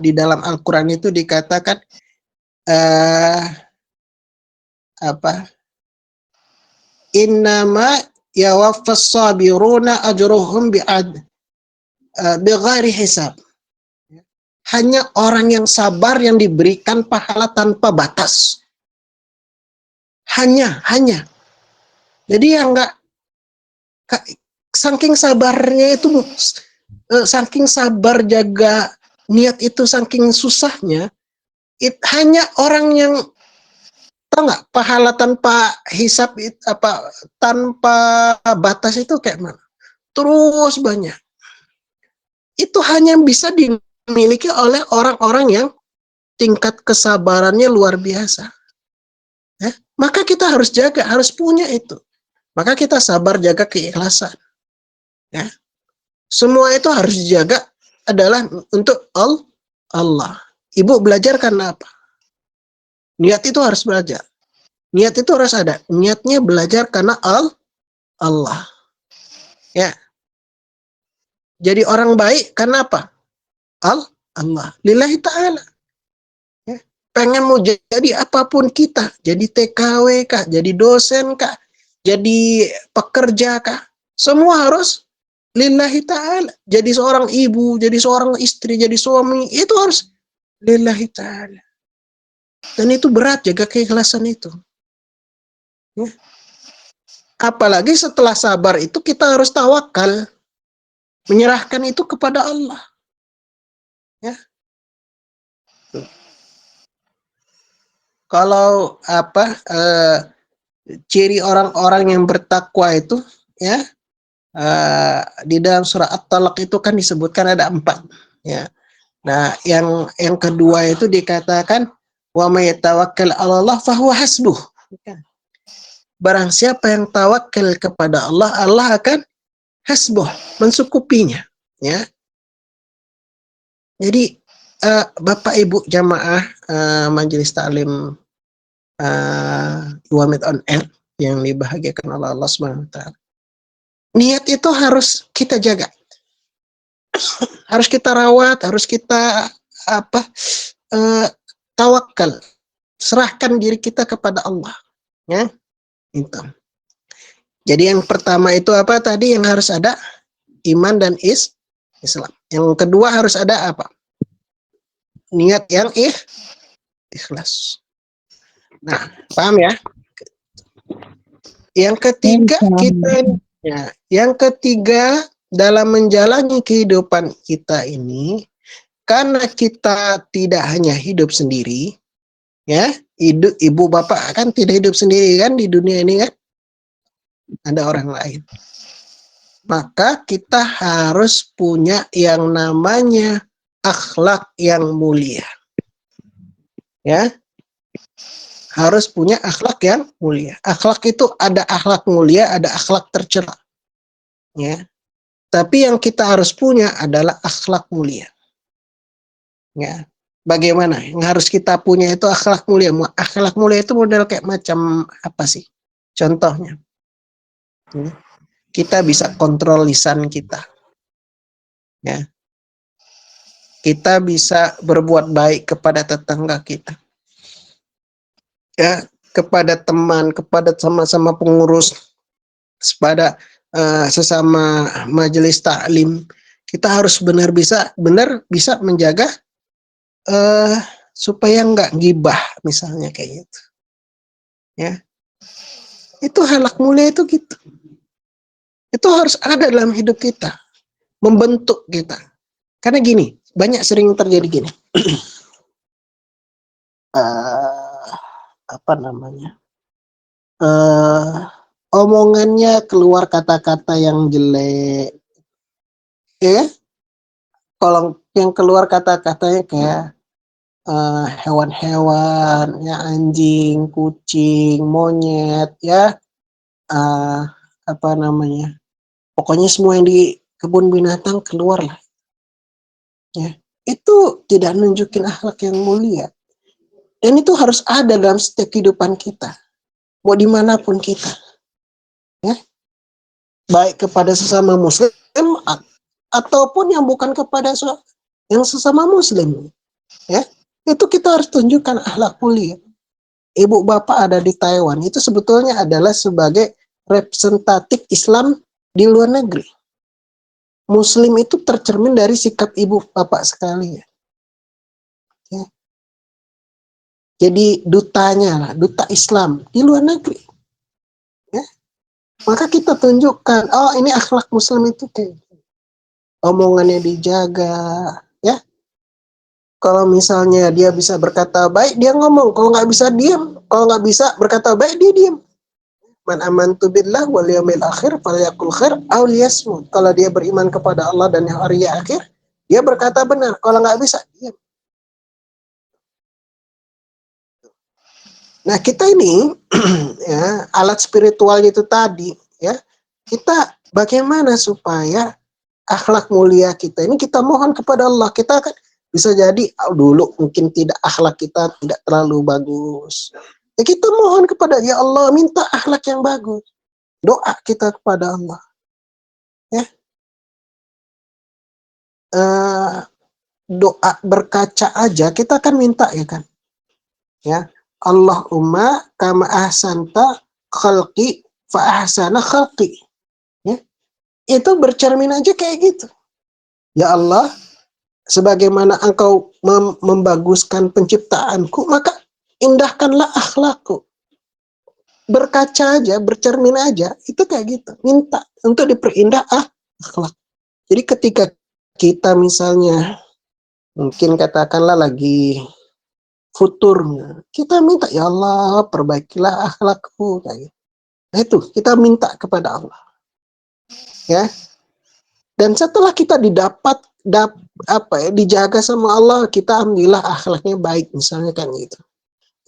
di dalam Al-Qur'an itu dikatakan apa? Innama yawaffas sabiruna ajruhum bighairi hisab. Hanya orang yang sabar yang diberikan pahala tanpa batas. Hanya. Jadi yang enggak saking sabarnya itu, saking sabar jaga niat itu saking susahnya, hanya orang yang tahu nggak pahala tanpa hisab tanpa batas itu kayak mana? Terus banyak. Itu hanya bisa dimiliki oleh orang-orang yang tingkat kesabarannya luar biasa. Ya? Maka kita harus jaga, harus punya itu. Maka kita sabar jaga keikhlasan. Ya. Semua itu harus dijaga adalah untuk Allah. Ibu belajar karena apa? Niat itu harus belajar. Niat itu harus ada. Niatnya belajar karena Allah. Ya. Jadi orang baik karena apa? Allah. Lillahi ta'ala. Ya. Pengen mau jadi apapun kita. Jadi TKW kah? Jadi dosen kah? Jadi pekerja kah? Semua harus lillahi ta'ala. Jadi seorang ibu, jadi seorang istri, jadi suami. Itu harus lillahi ta'ala. Dan itu berat jaga keikhlasan itu. Ya. Apalagi setelah sabar itu kita harus tawakal. Menyerahkan itu kepada Allah. Ya. Kalau ciri orang-orang yang bertakwa itu, ya, di dalam surah At-Talaq itu kan disebutkan ada 4. Ya. Nah, yang kedua itu dikatakan wa may yatawakkal 'ala Allah fahuwa hasbuh. Barang siapa yang tawakal kepada Allah, Allah akan hasbuh, mencukupinya. Ya. Jadi Bapak Ibu jamaah Majelis Taklim Iwamit on Air yang dibahagiakan oleh Allah Subhanahu wa taala. Niat itu harus kita jaga. Harus kita rawat, harus kita tawakal. Serahkan diri kita kepada Allah. Ya. Itu. Jadi yang pertama itu apa tadi yang harus ada? Iman dan Islam. Yang kedua harus ada apa? Niat yang ikhlas. Nah, paham ya? Yang ketiga yang ketiga dalam menjalani kehidupan kita ini, karena kita tidak hanya hidup sendiri, ya, ibu bapak kan tidak hidup sendiri kan di dunia ini kan, ada orang lain. Maka kita harus punya yang namanya akhlak yang mulia. Ya. Harus punya akhlak yang mulia. Akhlak itu ada akhlak mulia, ada akhlak tercela. Ya. Tapi yang kita harus punya adalah akhlak mulia. Ya. Bagaimana? Yang harus kita punya itu akhlak mulia. Akhlak mulia itu model kayak macam apa sih? Contohnya. Ya. Kita bisa kontrol lisan kita. Ya. Kita bisa berbuat baik kepada tetangga kita. Ya, kepada teman, kepada sama-sama pengurus, kepada sesama majelis taklim, kita harus benar bisa menjaga supaya nggak gibah misalnya kayak gitu. Ya, itu akhlak mulia itu gitu. Itu harus ada dalam hidup kita, membentuk kita. Karena gini, banyak sering terjadi gini. Eh, apa namanya? Omongannya keluar kata-kata yang jelek, ya. Kalau yang keluar kata-katanya kayak hewan-hewan, ya anjing, kucing, monyet, ya eh, apa namanya? Pokoknya semua yang di kebun binatang keluar lah, ya. Itu tidak nunjukin akhlak yang mulia. Dan itu harus ada dalam setiap kehidupan kita, mau dimanapun kita, ya. Baik kepada sesama muslim ataupun yang bukan kepada yang sesama muslim, ya. Itu kita harus tunjukkan akhlak mulia. Ibu bapak ada di Taiwan itu sebetulnya adalah sebagai representatif Islam di luar negeri. Muslim itu tercermin dari sikap ibu bapak sekalian, ya. Jadi dutanya lah, duta Islam di luar negeri, ya. Maka kita tunjukkan, oh ini akhlak Muslim itu kayak omongannya dijaga, ya. Kalau misalnya dia bisa berkata baik, dia ngomong. Kalau nggak bisa diam. Kalau nggak bisa berkata baik, dia diam. Man amantu billah wal yaumil akhir falyaqul khair aw liyasmut. Kalau dia beriman kepada Allah dan hari akhir, dia berkata benar. Kalau nggak bisa, diam. Nah, kita ini ya, alat spiritualnya itu tadi, ya. Kita bagaimana supaya akhlak mulia kita ini kita mohon kepada Allah. Kita kan bisa jadi dulu mungkin tidak akhlak kita tidak terlalu bagus. Ya kita mohon kepada ya Allah, minta akhlak yang bagus. Doa kita kepada Allah. Ya. Doa berkaca aja kita kan minta ya kan. Ya. Allahumma kama ahsanta khalqi fa ahsana khalqi. Ya. Itu bercermin aja kayak gitu. Ya Allah, sebagaimana engkau membaguskan penciptaanku, maka indahkanlah akhlakku. Berkaca aja, bercermin aja, itu kayak gitu. Minta untuk diperindah akhlak. Jadi ketika kita misalnya, mungkin katakanlah lagi futur, kita minta, ya Allah, perbaikilah akhlakku. Kayak gitu. Nah itu, kita minta kepada Allah. Ya. Dan setelah kita dijaga sama Allah, kita alhamdulillah akhlaknya baik misalnya kan gitu.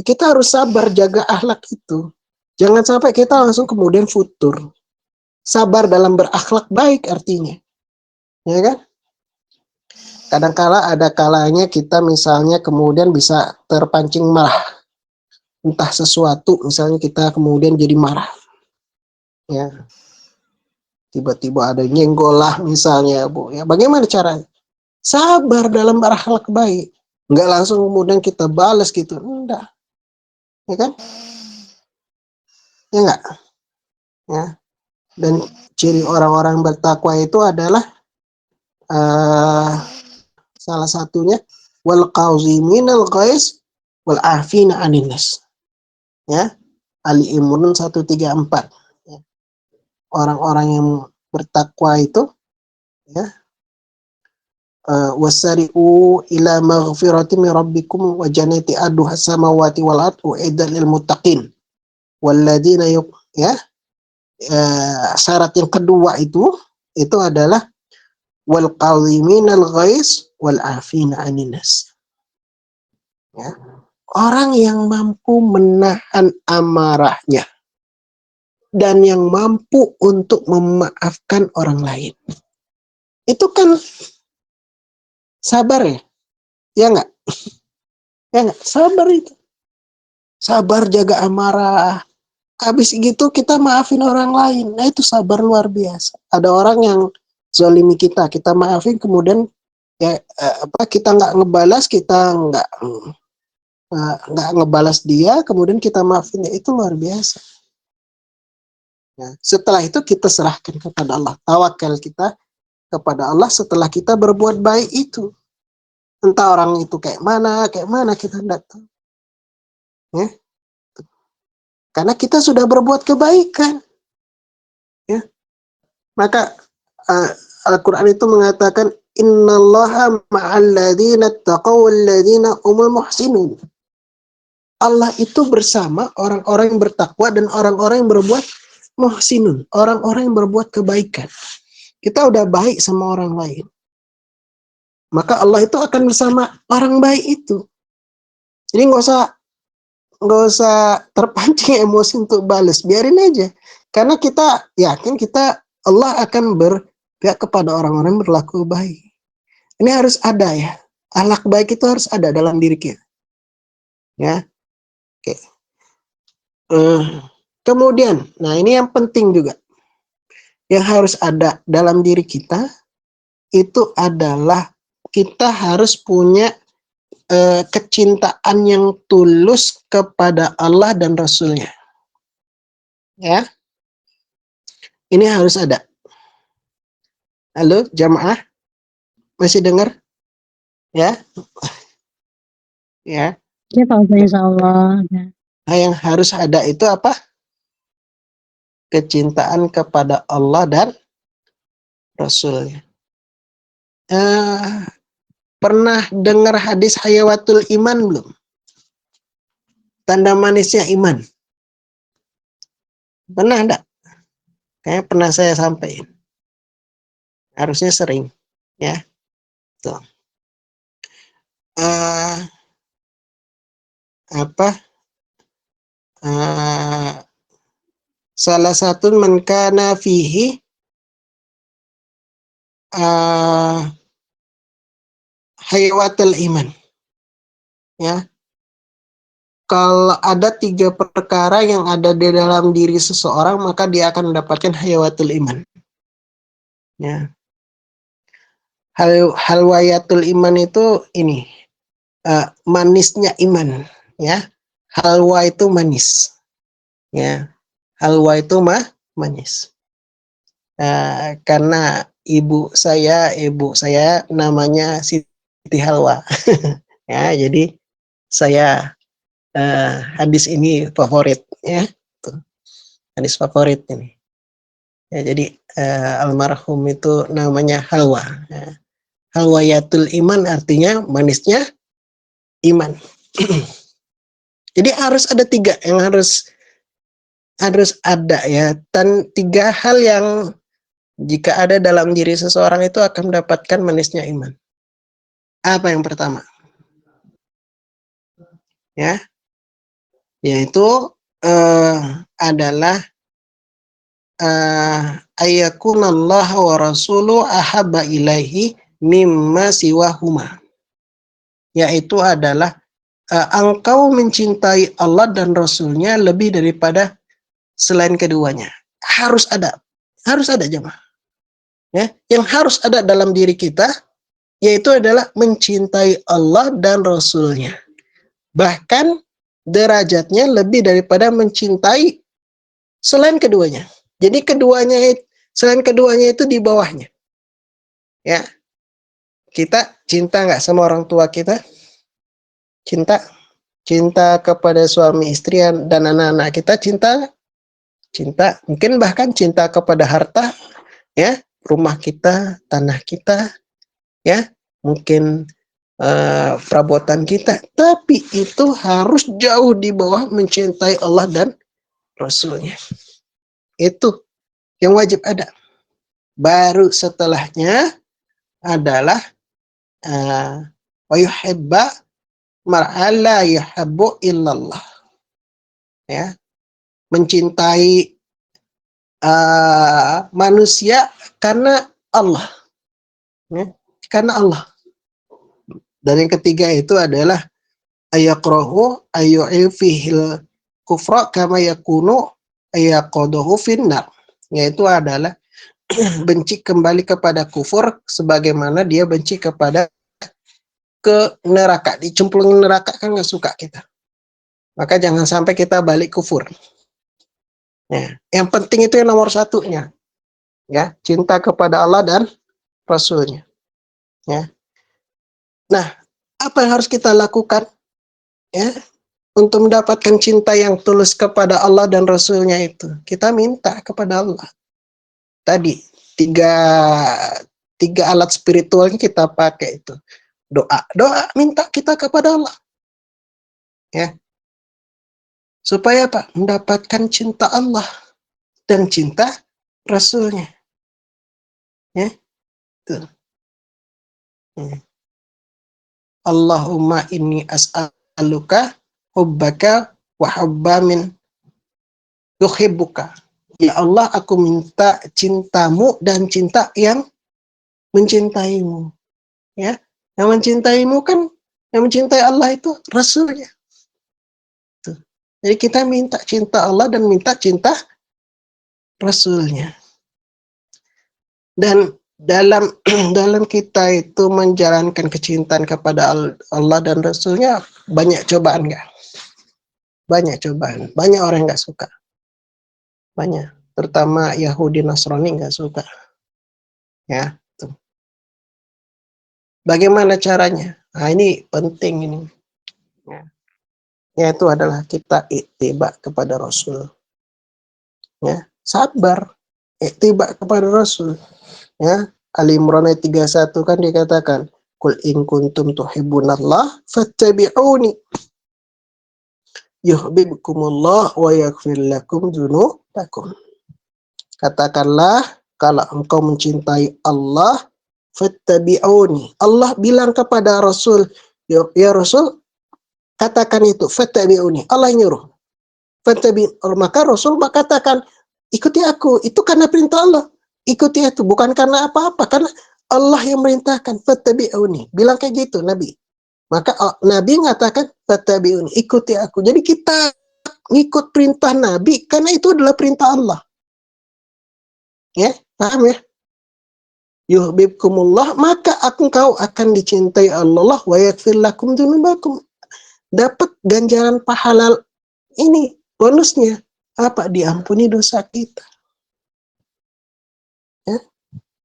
Kita harus sabar jaga akhlak itu. Jangan sampai kita langsung kemudian futur. Sabar dalam berakhlak baik artinya. Ya kan? Kadang-kala ada kalanya kita misalnya kemudian bisa terpancing marah. Entah sesuatu, misalnya kita kemudian jadi marah. Ya. Tiba-tiba ada nyenggol lah misalnya, Bu. Ya, bagaimana caranya? Sabar dalam berakhlak baik. Enggak langsung kemudian kita balas gitu. Enggak. Ya kan? Ya enggak? Ya. Dan ciri orang-orang bertakwa itu adalah salah satunya wal qauziminal ghaiz wal afina 'anil nas. Ya. Ali Imran 134. Ya. Orang-orang yang bertakwa itu ya wasari'u ila maghfirati min rabbikum wa jannati arduha samawati wal ardu uiddat lil muttaqin walladzina ya syarat yang kedua itu adalah wal qadhiminal ghaiz wal afina 'anil nas. Ya. Orang yang mampu menahan amarahnya dan yang mampu untuk memaafkan orang lain. Itu kan sabar ya? Ya enggak? Ya enggak? Sabar itu. Sabar jaga amarah. Habis gitu kita maafin orang lain. Nah itu sabar luar biasa. Ada orang yang zalimi kita maafin kemudian ya kita nggak ngebalas, kita nggak ngebalas dia, kemudian kita maafin ya, itu luar biasa. Ya, setelah itu kita serahkan kepada Allah, tawakal kita kepada Allah setelah kita berbuat baik itu. Entah orang itu kayak mana kita tidak tahu. Ya. Karena kita sudah berbuat kebaikan. Ya. Maka Al-Quran itu mengatakan innallaha ma'al ladzina taqaw wal ladzina humul muhsinun. Allah itu bersama orang-orang yang bertakwa dan orang-orang yang berbuat muhsinun, orang-orang yang berbuat kebaikan. Kita udah baik sama orang lain, maka Allah itu akan bersama orang baik itu. Jadi nggak usah terpancing emosi untuk balas, biarin aja. Karena kita yakin Allah akan berpihak kepada orang-orang yang berlaku baik. Ini harus ada ya, akhlak baik itu harus ada dalam diri kita. Ya, oke. Kemudian, nah ini yang penting juga, yang harus ada dalam diri kita itu adalah kita harus punya kecintaan yang tulus kepada Allah dan Rasul-Nya. Ya, ini harus ada. Halo, jamaah, masih dengar? Ya, ya. Ya Pak Ustaz, insya Allah. Ya. Nah, yang harus ada itu apa? Kecintaan kepada Allah dan Rasul-Nya. Pernah dengar hadis hayawatul iman belum? Tanda manisnya iman. Pernah enggak? Kayaknya pernah saya sampaikan. Harusnya sering. Ya. Tuh. Salah satu man kana fihi hayawatul iman. Ya. Kalau ada 3 perkara yang ada di dalam diri seseorang, maka dia akan mendapatkan hayawatul iman. Ya. Halwayatul iman itu ini, manisnya iman. Ya. Halwa itu manis. Ya. Halwa itu manis. Karena ibu saya namanya Siti Halwa. Ya, jadi saya hadis ini favorit ya. Tuh. Hadis favorit ini. Ya, jadi almarhum itu namanya Halwa. Ya. Halwayatul iman artinya manisnya iman. Jadi harus ada 3 yang harus ada ya. Dan 3 hal yang jika ada dalam diri seseorang itu akan mendapatkan manisnya iman. Apa yang pertama? Ya, yaitu adalah ayakunallah wa rasuluh ahabba ilaihi mimma siwahuma. Yaitu adalah engkau mencintai Allah dan Rasulnya lebih daripada selain keduanya. Harus ada jemaah. Ya, yang harus ada dalam diri kita yaitu adalah mencintai Allah dan Rasulnya. Bahkan derajatnya lebih daripada mencintai selain keduanya. Jadi selain keduanya itu di bawahnya. Ya, kita cinta nggak sama orang tua kita? Cinta kepada suami istri dan anak-anak kita, cinta. Mungkin bahkan cinta kepada harta, ya, rumah kita, tanah kita, ya, mungkin perabotan kita, tapi itu harus jauh di bawah mencintai Allah dan Rasulnya. Itu yang wajib ada. Baru setelahnya adalah wa yuhibba mar'ala yuhibbu illallah. Ya, mencintai manusia karena Allah. Ya, karena Allah. Dan yang ketiga itu adalah ayakrahu ayyu'ifihil kufra kama yakunu ayaqadahu finnar. Yaitu adalah benci kembali kepada kufur sebagaimana dia benci kepada ke neraka. Dicemplungin neraka kan nggak suka kita. Maka jangan sampai kita balik kufur. Ya, yang penting itu yang nomor satunya. Ya, cinta kepada Allah dan Rasulnya. Ya. Nah, apa yang harus kita lakukan? Ya, untuk mendapatkan cinta yang tulus kepada Allah dan Rasulnya itu, kita minta kepada Allah. Tadi, tiga tiga alat spiritualnya kita pakai itu. Doa minta kita kepada Allah, ya, supaya apa? Mendapatkan cinta Allah dan cinta Rasulnya, ya. Tuh. Allahumma inni as'aluka hubbaka wa hubba min yuhibbuka. Ya Allah, aku minta cintamu dan cinta yang mencintaimu. Ya, yang mencintaimu kan, yang mencintai Allah itu Rasulnya. Tuh. Jadi kita minta cinta Allah dan minta cinta Rasulnya. Dan dalam dalam kita itu menjalankan kecintaan kepada Allah dan Rasulnya banyak cobaan nggak? Banyak cobaan. Banyak orang nggak suka. Banyak. Terutama Yahudi Nasrani nggak suka. Ya. Tuh. Bagaimana caranya? Nah, ini penting ini. Ya. Yaitu adalah kita ittiba kepada Rasul. Ya. Sabar. Ittiba kepada Rasul. Ya. Ali Imran ayat 31 kan dikatakan, Qul in kuntum tuhibbunallah fattabi'uni yuhibbukumullah wa yaghfir lakum dzunubakum. Katakanlah, kalau engkau mencintai Allah, fattabi'uni. Allah bilang kepada Rasul, ya Rasul, katakan itu, fattabi'uni. Allah nyuruh. Maka Rasul katakan, ikuti aku. Itu karena perintah Allah. Ikuti itu, bukan karena apa-apa. Karena Allah yang merintahkan, fattabi'uni. Bilang kayak gitu, Nabi. Maka Nabi mengatakan, fattabi'uni. Ikuti aku. Jadi kita ngikut perintah Nabi, karena itu adalah perintah Allah. Ya, paham ya? Yuhibbukumullah, maka engkau akan dicintai Allah, wa yaghfir lakum dzunubakum. Dapat ganjaran pahala ini, bonusnya apa? Diampuni dosa kita. Ya?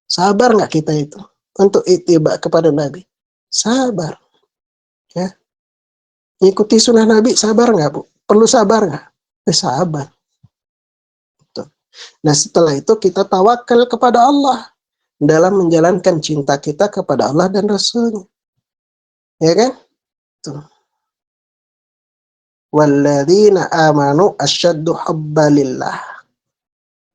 Sabar nggak kita itu untuk ittiba kepada Nabi? Sabar. Ya. Ikuti sunnah Nabi, sabar nggak, Bu? Perlu sabar nggak? Sabar. Nah, setelah itu kita tawakal kepada Allah dalam menjalankan cinta kita kepada Allah dan Rasul-Nya. Ya kan? Tuh. Walladzina amanu asyaddu hubbalillah.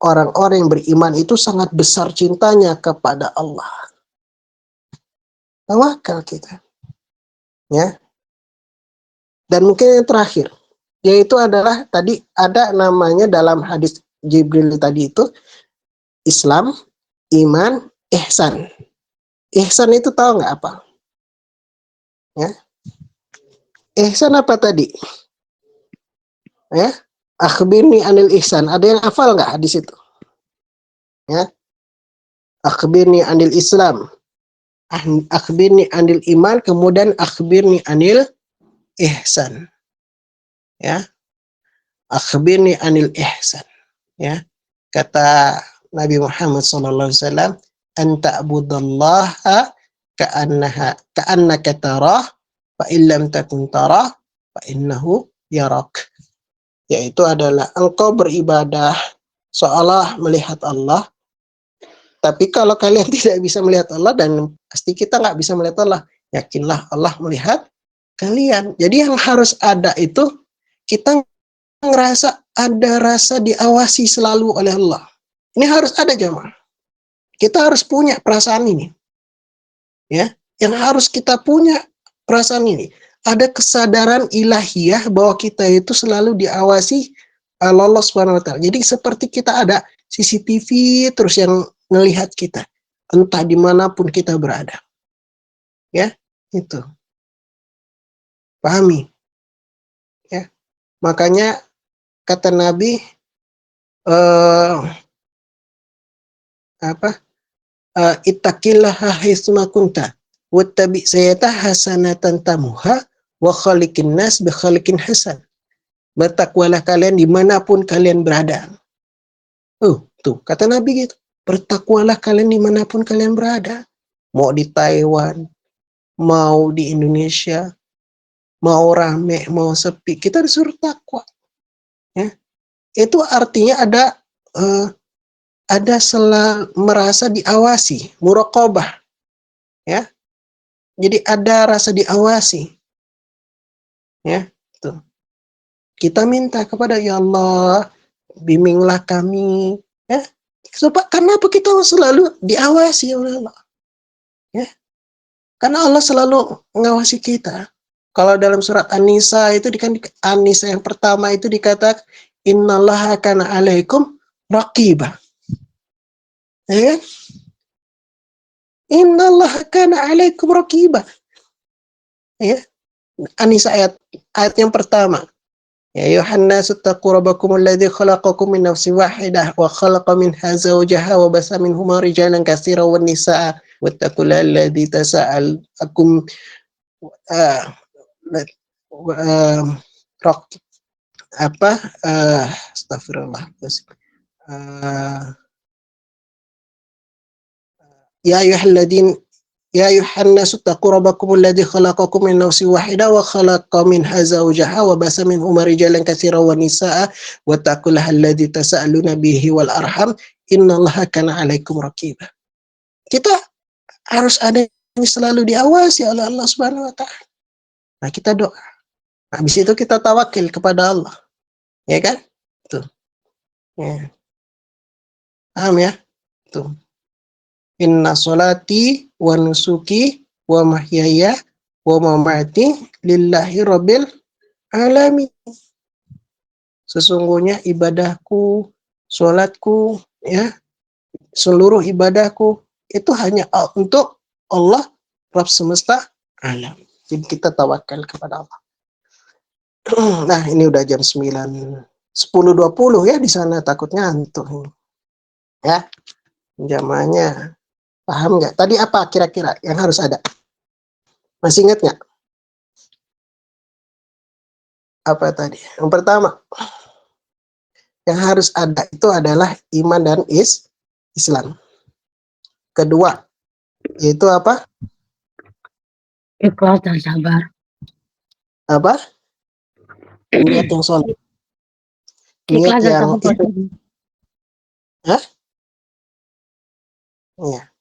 Orang-orang yang beriman itu sangat besar cintanya kepada Allah. Tawakal kita. Ya. Dan mungkin yang terakhir, yaitu adalah tadi ada namanya dalam hadis Jibril tadi itu, Islam, iman, ihsan. Ihsan itu tahu nggak apa? Ya. Ihsan apa tadi? Ya. Akhbirni anil ihsan. Ada yang hafal nggak hadis itu? Ya. Akhbirni anil Islam. Akhbirni anil iman. Kemudian akhbirni anil ihsan. Ya. Akhbirni anil ihsan. Ya. Kata Nabi Muhammad SAW, anta abudallaha ka'annaka tarah, fa illam takun tarah, fa innahu yarak. Yaitu adalah engkau beribadah seolah melihat Allah, tapi kalau kalian tidak bisa melihat Allah, dan pasti kita nggak bisa melihat Allah, yakinlah Allah melihat kalian. Jadi yang harus ada itu, kita ngerasa ada rasa diawasi selalu oleh Allah. Ini harus ada, jemaah. Kita harus punya perasaan ini. Ya, yang harus kita punya perasaan ini. Ada kesadaran ilahiyah bahwa kita itu selalu diawasi Allah Subhanahu wa taala. Jadi seperti kita ada CCTV terus yang melihat kita, entah dimanapun kita berada. Ya, itu. Pahami. Ya. Makanya kata Nabi ittaqillaha haitsuma kunta wattabi sayyata hasanatan tamuha wa khaliqin nas bi khaliqin hasan. Bertakwalah kalian dimanapun kalian berada. Tuh kata Nabi gitu. Bertakwalah kalian dimanapun kalian berada. Mau di Taiwan, mau di Indonesia, mau rame, mau sepi, kita disuruh takwa. Ya. Itu artinya ada ada merasa diawasi, muraqabah, ya. Jadi ada rasa diawasi, ya. Tuh. Kita minta kepada ya Allah, bimbinglah kami, ya. Sebab kenapa kita selalu diawasi oleh Allah, ya? Karena Allah selalu mengawasi kita. Kalau dalam surat An-Nisa itu An-Nisa yang pertama itu dikatakan innallaha kana alaikum raqibah. Ya kan? Innallaha kana alaikum raqibah. Ya. An-Nisa ayat yang pertama. Ya ayuhan nasu taqu rabbakum alladzi khalaqakum min nafsin wahidah wa khalaqa minha zawjaha wa basa minhuma rijalan katsiran wan nisaa wattaqullaha alladzi tasaalun apa astagfirullah ya ayyuhalladzin ya ayyuhan nasu taqu rabbakum alladzi khalaqakum min nafsin wahidah wa khalaqa minha zawjaha wa basa minhuma rijalan katsiran wa nisaa wattaqullaha alladzi tasaaluna bihi wal arham innallaha kana 'alaikum raqibah. Kita harus ada yang selalu diawasi oleh Allah Subhanahu wa taala. Nah, kita doa. Habis itu kita tawakal kepada Allah. Ya kan? Tuh. Ya. Paham ya? Tuh. Inna solati wa nusuki wa mahyaya wa mamati lillahi rabbil alamin. Sesungguhnya ibadahku, sholatku, ya, seluruh ibadahku itu hanya untuk Allah, Rabb semesta alam. Jadi kita tawakal kepada Allah. Nah, ini udah jam 10.20 ya di sana, takutnya ngantuk. Ya, jamaahnya paham nggak? Tadi apa kira-kira yang harus ada? Masih ingat nggak? Apa tadi? Yang pertama, yang harus ada itu adalah iman dan Islam. Kedua, yaitu apa? Ikhlas dan sabar. Apa? Niat yang solid. Niat Ikhlas dan yang sabar. itu. Hah? Ya.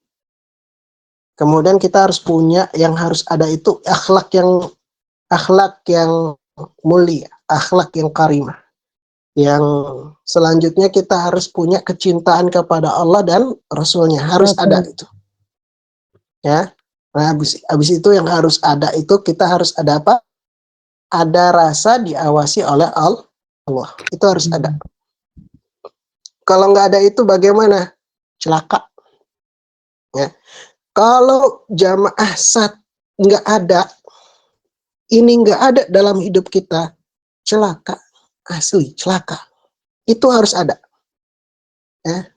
Kemudian kita harus punya yang harus ada itu akhlak yang mulia, akhlak yang karimah. Yang selanjutnya kita harus punya kecintaan kepada Allah dan Rasulnya, harus ada itu. Ya. Nah, habis itu yang harus ada itu kita harus ada apa? Ada rasa diawasi oleh Allah. Itu harus ada. Kalau nggak ada itu bagaimana? Celaka. Ya. Kalau jamaah nggak ada, ini nggak ada dalam hidup kita, celaka. Asli, celaka. Itu harus ada. Ya.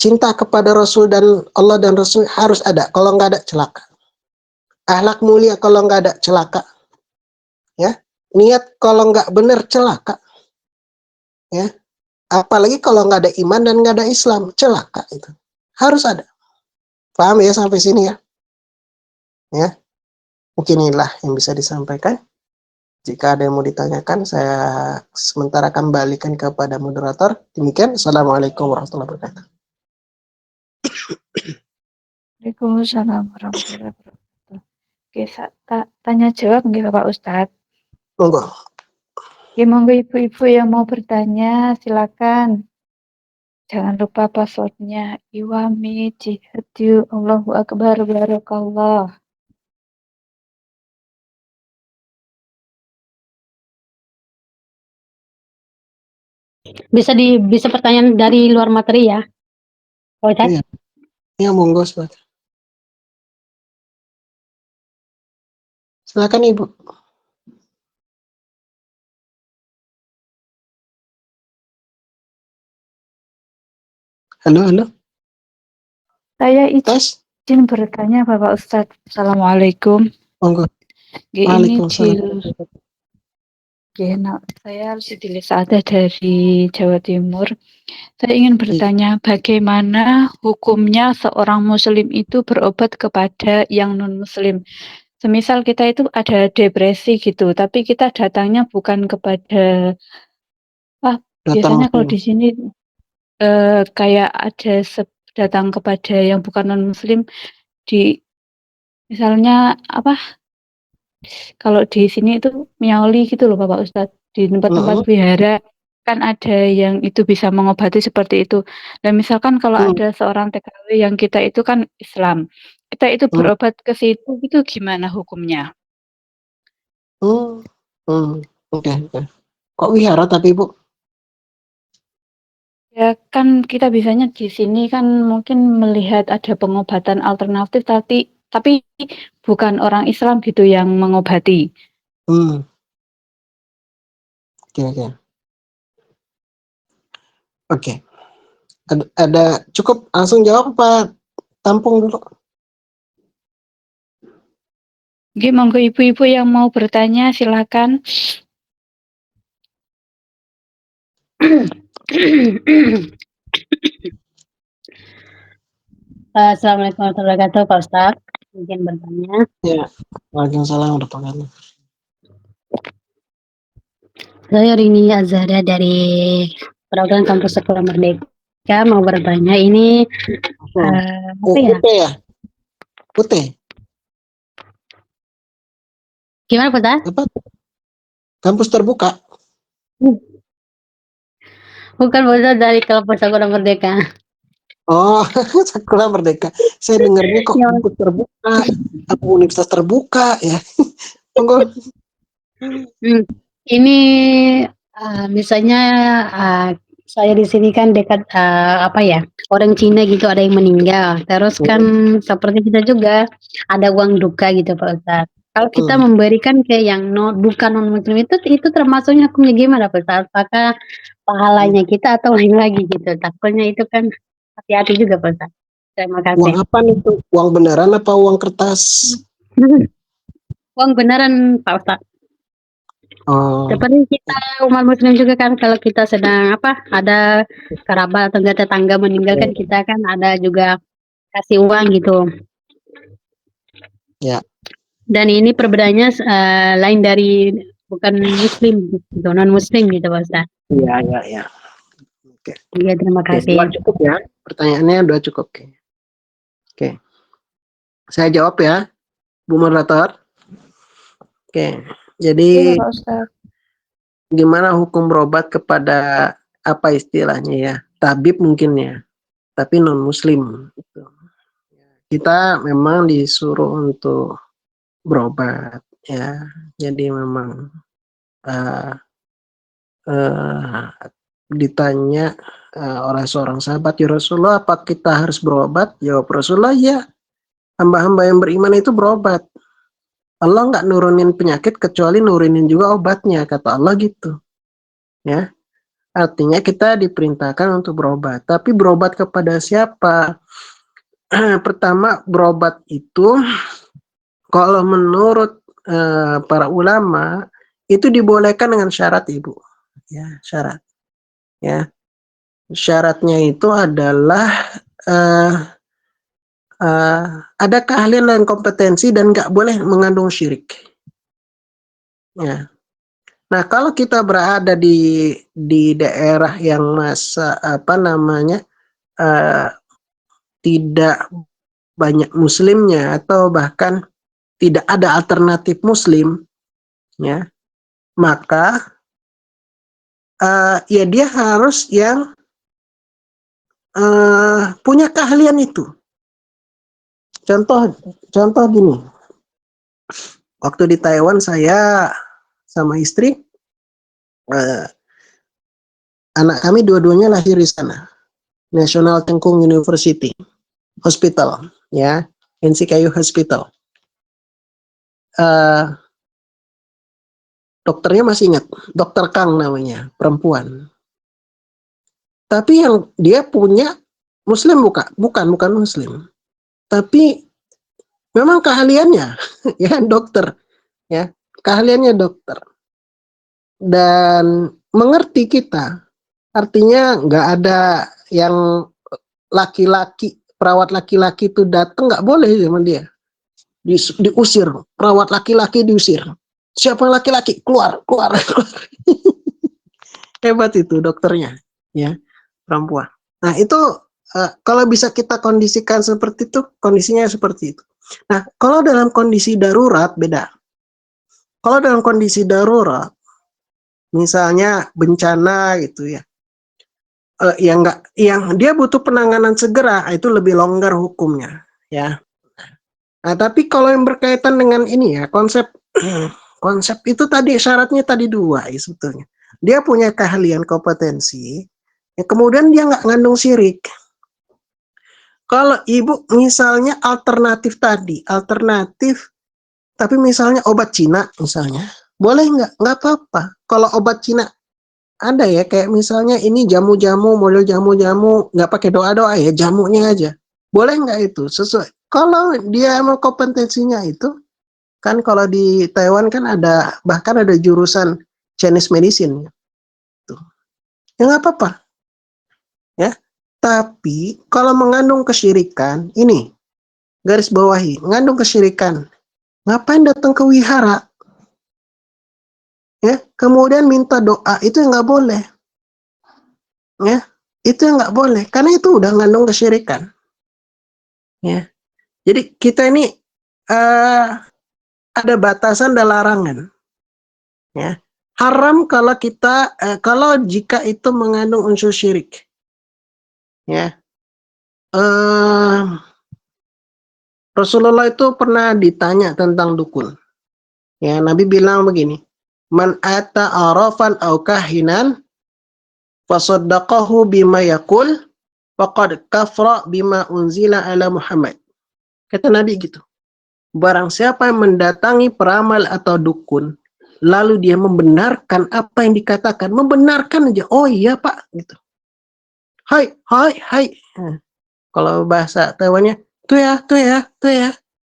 Cinta kepada Rasul dan Allah dan Rasul harus ada. Kalau nggak ada, celaka. Akhlak mulia kalau nggak ada, celaka. Ya. Niat kalau nggak benar, celaka. Ya. Apalagi kalau nggak ada iman dan nggak ada Islam, celaka itu. Harus ada. Paham ya sampai sini ya? Ya. Mungkin inilah yang bisa disampaikan. Jika ada yang mau ditanyakan, saya sementara akan balikan kepada moderator. Demikian. Assalamualaikum warahmatullahi wabarakatuh. Waalaikumsalam warahmatullahi wabarakatuh. Oke, tanya jawab nggih Bapak Ustadz? Monggo. Oke, monggo ibu-ibu yang mau bertanya, silakan. Jangan lupa passwordnya Iwami Jihadu Allahu Akbar Barakallah. Bisa pertanyaan dari luar materi ya. Pak Ustadz? Iya. Ya, monggo, Sobat. Silakan Ibu. Halo. Saya Tes. izin bertanya Bapak Ustadz. Assalamualaikum. Monggo. Ini Waalaikumsalam. saya Sidili Saada dari Jawa Timur. Saya ingin bertanya bagaimana hukumnya seorang muslim itu berobat kepada yang non-muslim. Semisal kita itu ada depresi gitu, tapi kita datangnya bukan kepada biasanya kalau di sini kayak ada datang kepada yang bukan non-muslim di misalnya apa, kalau di sini itu miaoli gitu loh Bapak Ustadz, di tempat-tempat Mm-mm. wihara kan ada yang itu bisa mengobati seperti itu. Dan misalkan kalau Mm. ada seorang TKW yang kita itu kan Islam, kita itu Mm. berobat ke situ itu gimana hukumnya? Mm. Mm. Oke, oke. Kok wihara tapi Bu? Ya kan kita bisanya di sini kan mungkin melihat ada pengobatan alternatif tapi bukan orang Islam gitu yang mengobati. Hmm. Oke, oke. Oke. Ada cukup langsung jawab apa tampung dulu? Oke, monggo ibu-ibu yang mau bertanya silakan. Assalamualaikum warahmatullahi wabarakatuh, Pak Ustadz. Mungkin bertanya. Ya. Waalaikumsalam warahmatullahi wabarakatuh. Saya Rini Azhara dari Perwakilan Kampus Sekolah Merdeka mau bertanya ini apa ya? UT ya? UT? Gimana Pak Ustadz? Apa? Kampus terbuka? Bukan Pak Ustadz, dari Kampus Sekolah Merdeka. Oh, Sekolah Merdeka. Saya dengarnya kok Ya, kampus terbuka, apa universitas terbuka ya? Monggo. Ini misalnya saya di sini kan dekat apa ya, orang Cina gitu ada yang meninggal. Terus kan seperti kita juga ada uang duka gitu Pak Ustadz. Kalau kita Hmm. memberikan ke yang bukan non muslim itu termasuknya hukumnya gimana Pak Ustadz? Apakah pahalanya kita atau lain lagi gitu? Takutnya itu kan hati-hati juga Pak Ustadz. Terima Uang kasih. apa itu? Uang beneran apa uang kertas? Uang beneran Pak Ustadz. Oh, Seperti kita umat muslim juga kan kalau kita sedang apa ada kerabat atau enggak tetangga meninggal kan kita kan ada juga kasih uang gitu. ya. Dan ini perbedaannya lain dari bukan muslim gitu, non muslim gitu Pak Ustaz. Iya, iya, iya. Oke. Iya terima Oke, dua kasih. cukup ya. Pertanyaannya dua cukup. Oke. Saya jawab ya, Bu Moderator. Oke. Iya Jadi Pak Ustadz. gimana hukum berobat kepada apa istilahnya ya? Tabib mungkin ya, tapi non muslim. Kita memang disuruh untuk berobat ya. Jadi memang uh, uh, ditanya oleh seorang sahabat, ya Rasulullah, apa kita harus berobat? Jawab Rasulullah, ya. Hamba-hamba yang beriman itu berobat. Allah nggak nurunin penyakit kecuali nurunin juga obatnya, kata Allah gitu. Ya, artinya kita diperintahkan untuk berobat. Tapi berobat kepada siapa? Pertama, berobat itu kalau menurut para ulama itu dibolehkan dengan syarat, Ibu. Ya, syarat. Ya, syaratnya itu adalah ada keahlian dan kompetensi dan nggak boleh mengandung syirik. Ya. Nah, kalau kita berada di daerah yang tidak banyak muslimnya atau bahkan tidak ada alternatif muslim, ya, maka ya dia harus yang punya keahlian itu. Contoh gini, waktu di Taiwan saya sama istri, anak kami dua-duanya lahir di sana, National Tengkung University Hospital, ya, NCKU Hospital. Dokternya masih ingat, Dokter Kang namanya, perempuan. Tapi yang dia punya Muslim bukan Muslim. Tapi memang keahliannya, ya dokter, ya keahliannya dokter. Dan mengerti kita, artinya nggak ada yang laki-laki, perawat laki-laki itu datang nggak boleh sama dia. Diusir, perawat laki-laki diusir. Siapa laki-laki? Keluar. Hebat itu dokternya, ya, perempuan. Nah, itu kalau bisa kita kondisikan seperti itu, kondisinya seperti itu. Nah, kalau dalam kondisi darurat beda. Kalau dalam kondisi darurat, misalnya bencana gitu ya, yang dia butuh penanganan segera, itu lebih longgar hukumnya, ya. Nah, tapi kalau yang berkaitan dengan ini ya, konsep konsep itu tadi syaratnya tadi dua ya, sebetulnya. Dia punya keahlian kompetensi, ya, kemudian dia nggak ngandung syirik. Kalau ibu misalnya alternatif tadi, alternatif, tapi misalnya obat Cina misalnya, boleh nggak? Nggak apa-apa. Kalau obat Cina ada ya, kayak misalnya ini jamu-jamu, model jamu-jamu, nggak pakai doa-doa ya, jamunya aja. Boleh nggak itu? Sesuai. Kalau dia emang kompetensinya itu, kan kalau di Taiwan kan ada, bahkan ada jurusan Chinese medicine. Tuh. Ya nggak apa-apa. Ya. Tapi kalau mengandung kesyirikan, ini garis bawahi, mengandung kesyirikan. Ngapain datang ke wihara? Ya, kemudian minta doa, itu yang nggak boleh. Ya, itu yang nggak boleh, karena itu udah mengandung kesyirikan. Ya, jadi kita ini ada batasan dan larangan. Ya, haram kalau kita, kalau jika itu mengandung unsur syirik. Ya, Rasulullah itu pernah ditanya tentang dukun. Ya, Nabi bilang begini, man ata arafan au kahinan fasaddaqahu bima yakul faqad kafra bima unzila ala Muhammad. Kata Nabi gitu. Barang siapa yang mendatangi peramal atau dukun, lalu dia membenarkan apa yang dikatakan, membenarkan aja. Oh iya Pak, gitu. Hai, hai, hai. Nah, kalau bahasa Taiwannya, tuh ya, tuh ya, tuh ya.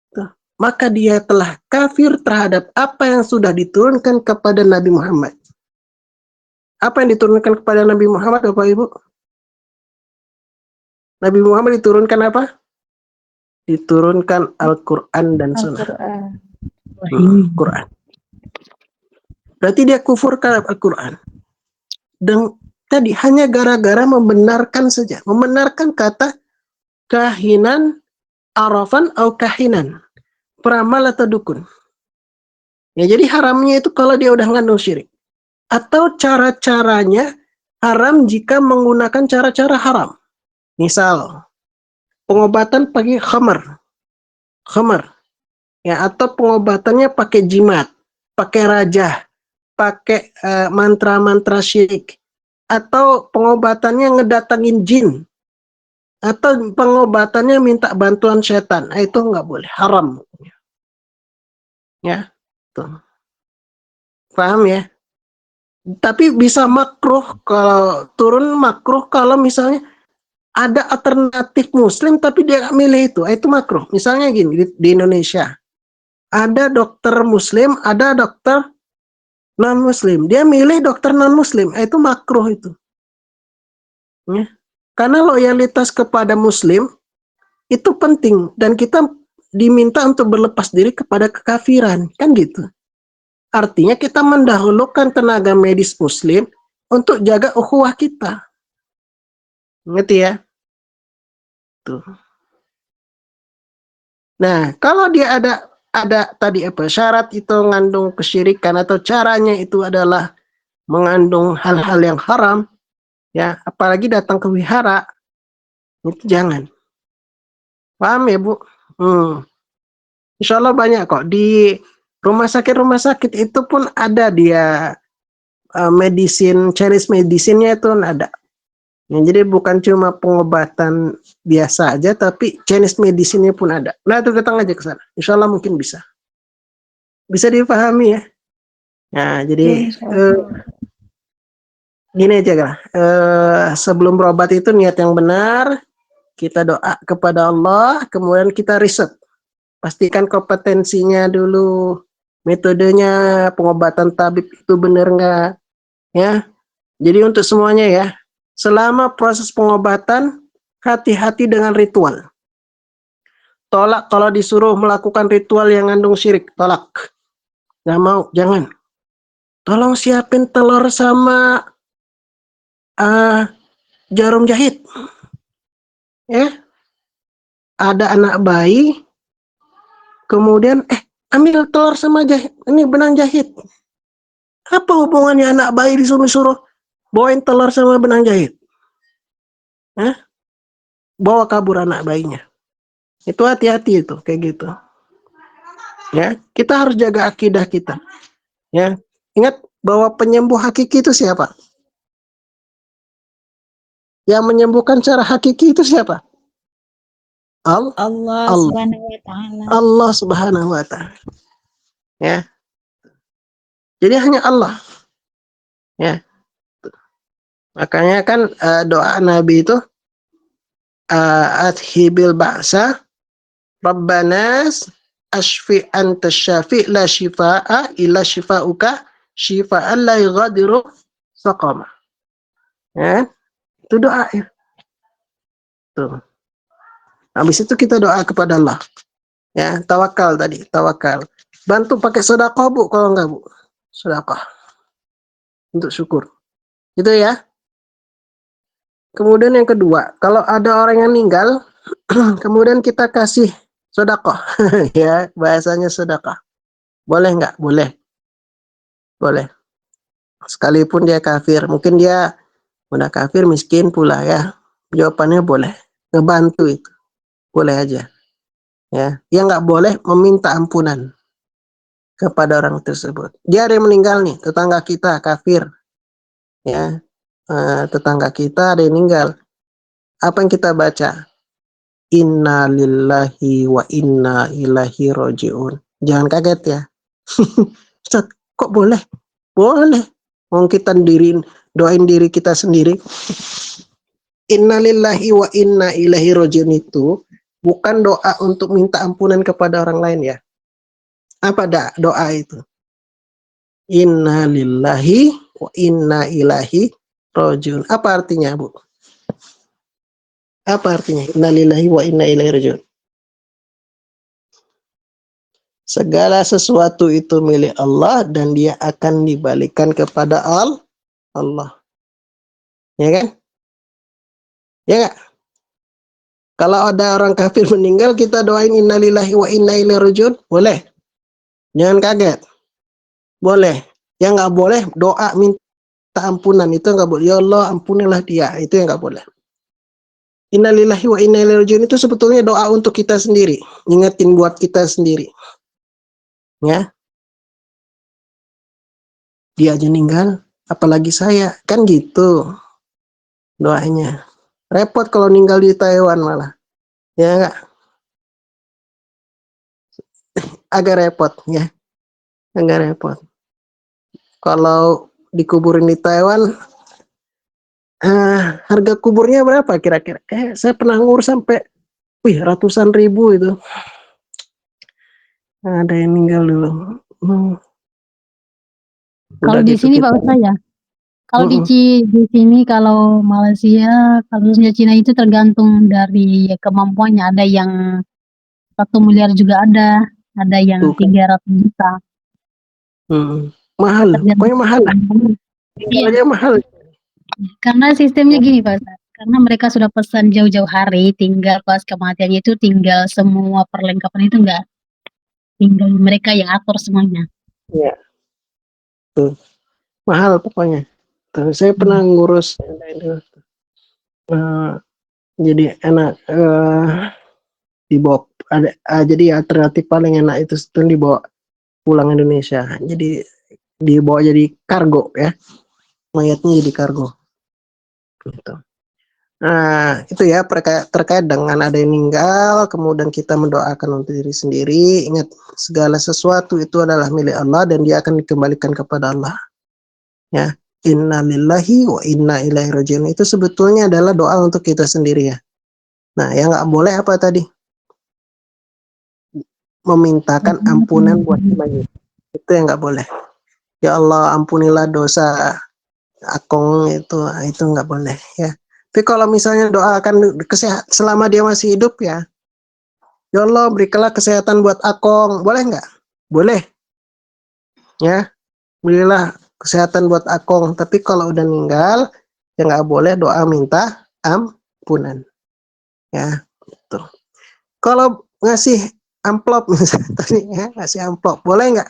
Tuh. Maka dia telah kafir terhadap apa yang sudah diturunkan kepada Nabi Muhammad. Apa yang diturunkan kepada Nabi Muhammad, Bapak Ibu? Nabi Muhammad diturunkan apa? Diturunkan Al-Quran dan Sunnah. Al-Quran. Quran. Berarti dia kufur terhadap Al-Quran. Dan tadi hanya gara-gara membenarkan saja. Membenarkan kata kahinan, arafan, atau kahinan. Peramal atau dukun. Ya, jadi haramnya itu kalau dia udah ngandung syirik. Atau cara-caranya haram jika menggunakan cara-cara haram. Misal, pengobatan pakai khamar. Khamar. Ya, atau pengobatannya pakai jimat, pakai rajah, pakai mantra-mantra syirik, atau pengobatannya ngedatangin jin, atau pengobatannya minta bantuan setan. Nah, itu nggak boleh, haram. Ya, tuh. Paham ya? Tapi bisa makruh kalau turun makruh kalau misalnya ada alternatif muslim tapi dia nggak milih itu. Itu makruh. Misalnya gini di Indonesia ada dokter muslim, ada dokter non muslim. Dia milih dokter non muslim. Itu makruh itu. Ya. Karena loyalitas kepada muslim itu penting dan kita diminta untuk berlepas diri kepada kekafiran, kan gitu. Artinya kita mendahulukan tenaga medis muslim untuk jaga ukhuwah kita. Ngerti ya? Tuh. Nah, kalau dia ada tadi apa syarat itu mengandung kesyirikan atau caranya itu adalah mengandung hal-hal yang haram, ya, apalagi datang ke wihara, itu jangan. Paham ya, Bu? Insya Allah banyak kok di rumah sakit itu pun ada dia Chinese medicine-nya itu ada. Ya, jadi bukan cuma pengobatan biasa aja, tapi Chinese medicine-nya pun ada. Nah, itu datang aja ke sana. Insya Allah mungkin bisa. Bisa dipahami ya. Nah, jadi gini aja lah. Sebelum berobat itu niat yang benar, kita doa kepada Allah, kemudian kita riset. Pastikan kompetensinya dulu, metodenya, pengobatan tabib itu benar nggak, ya. Jadi untuk semuanya ya, selama proses pengobatan, hati-hati dengan ritual. Tolak kalau disuruh melakukan ritual yang ngandung syirik, tolak. Nggak mau, jangan. Tolong siapin telur sama jarum jahit. Ya, ada anak bayi, kemudian ambil telur sama jahit, ini benang jahit. Apa hubungannya anak bayi disuruh bawain telur sama benang jahit? Hah? Bawa kabur anak bayinya. Itu hati-hati itu, kayak gitu. Ya, kita harus jaga akidah kita. Ya, ingat bahwa penyembuh hakiki itu siapa? Yang menyembuhkan secara hakiki itu siapa? Allah Allah. Subhanahu wa taala. Allah Subhanahu wa taala. Ya. Jadi hanya Allah. Ya. Makanya kan doa Nabi itu adhibil ba'sa Rabbanas ashfi anta syafi la shifaa illa shifauka shifaan la yughadiru saqama. Ya. Itu doa ya. Tuh. Habis itu kita doa kepada Allah. Ya, tawakal tadi, tawakal. Bantu pakai sedekah, Bu, kalau enggak, Bu. Sedekah. Untuk syukur. Gitu ya. Kemudian yang kedua, kalau ada orang yang meninggal, kemudian kita kasih sedekah. Ya, bahasanya sedekah. Boleh enggak? Boleh. Boleh. Sekalipun dia kafir, mungkin dia udah kafir, miskin pula ya. Jawabannya boleh. Ngebantu itu. Boleh aja. Ya, yang nggak boleh meminta ampunan kepada orang tersebut. Dia ada yang meninggal nih, tetangga kita kafir, ya, tetangga kita ada yang meninggal. Apa yang kita baca? Inna lillahi wa inna ilaihi rojiun. Jangan kaget ya. Ustaz, kok boleh? Boleh. Mau kita doain diri kita sendiri. Inna lillahi wa inna ilaihi rojiun itu bukan doa untuk minta ampunan kepada orang lain ya. Apa doa itu? Inna lillahi wa inna ilaihi rojiun. Apa artinya, Bu? Apa artinya? Inna lillahi wa inna ilaihi rojiun. Segala sesuatu itu milik Allah dan dia akan dibalikan kepada Allah. Ya kan? Ya gak? Kalau ada orang kafir meninggal, kita doain inna lillahi wa inna ilaihi rojiun. Boleh. Jangan kaget. Boleh. Yang nggak boleh doa minta ampunan, itu nggak boleh. Ya Allah, ampunilah dia. Itu yang nggak boleh. Innalillahi wa inna ilaihi rajiun itu sebetulnya doa untuk kita sendiri, ngingetin buat kita sendiri. Ya. Dia aja meninggal, apalagi saya. Kan gitu doanya. Repot kalau ninggal di Taiwan malah. Ya enggak? Agak repot ya. Agak repot. Kalau dikuburin di Taiwan, harga kuburnya berapa kira-kira? Saya pernah ngurus sampai ratusan ribu itu. Ada yang meninggal dulu. Kalau Udah di gitu sini kita. Pak Ustaz ya, kalau Mm-mm. di sini kalau Malaysia, kalau Cina itu tergantung dari kemampuannya. Ada yang 1 miliar juga ada yang Tuh kan. 300 juta. Mahal, Tergantung pokoknya mahal lah. kemampuan. Tinggal Iya, aja mahal. karena sistemnya gini Pak Ustaz. Karena mereka sudah pesan jauh-jauh hari, tinggal pas kematiannya itu tinggal semua perlengkapan itu enggak tinggal mereka yang atur semuanya. Ya, tuh. Mahal pokoknya. Tuh, saya pernah ngurus eh, jadi enak dibawa ada jadi alternatif paling enak itu dibawa pulang Indonesia. Jadi dibawa jadi kargo ya. Mayatnya jadi kargo. Gitu. Nah, itu ya terkait dengan ada yang meninggal, kemudian kita mendoakan untuk diri sendiri. Ingat, segala sesuatu itu adalah milik Allah dan dia akan dikembalikan kepada Allah. Ya, inna lillahi wa inna ilaihi rajiun itu sebetulnya adalah doa untuk kita sendiri ya. Nah, yang nggak boleh apa tadi? Memintakan ampunan buat mayit. Itu yang nggak boleh. Ya Allah, ampunilah dosa Akong itu nggak boleh ya. Tapi kalau misalnya doakan kesehatan selama dia masih hidup ya, ya Allah berikanlah kesehatan buat Akong, boleh nggak? Boleh, ya. Berilah kesehatan buat Akong. Tapi kalau udah meninggal, ya nggak boleh doa minta ampunan. Ya, gitu. Kalau ngasih amplop misalnya tadi ya, ngasih amplop boleh nggak?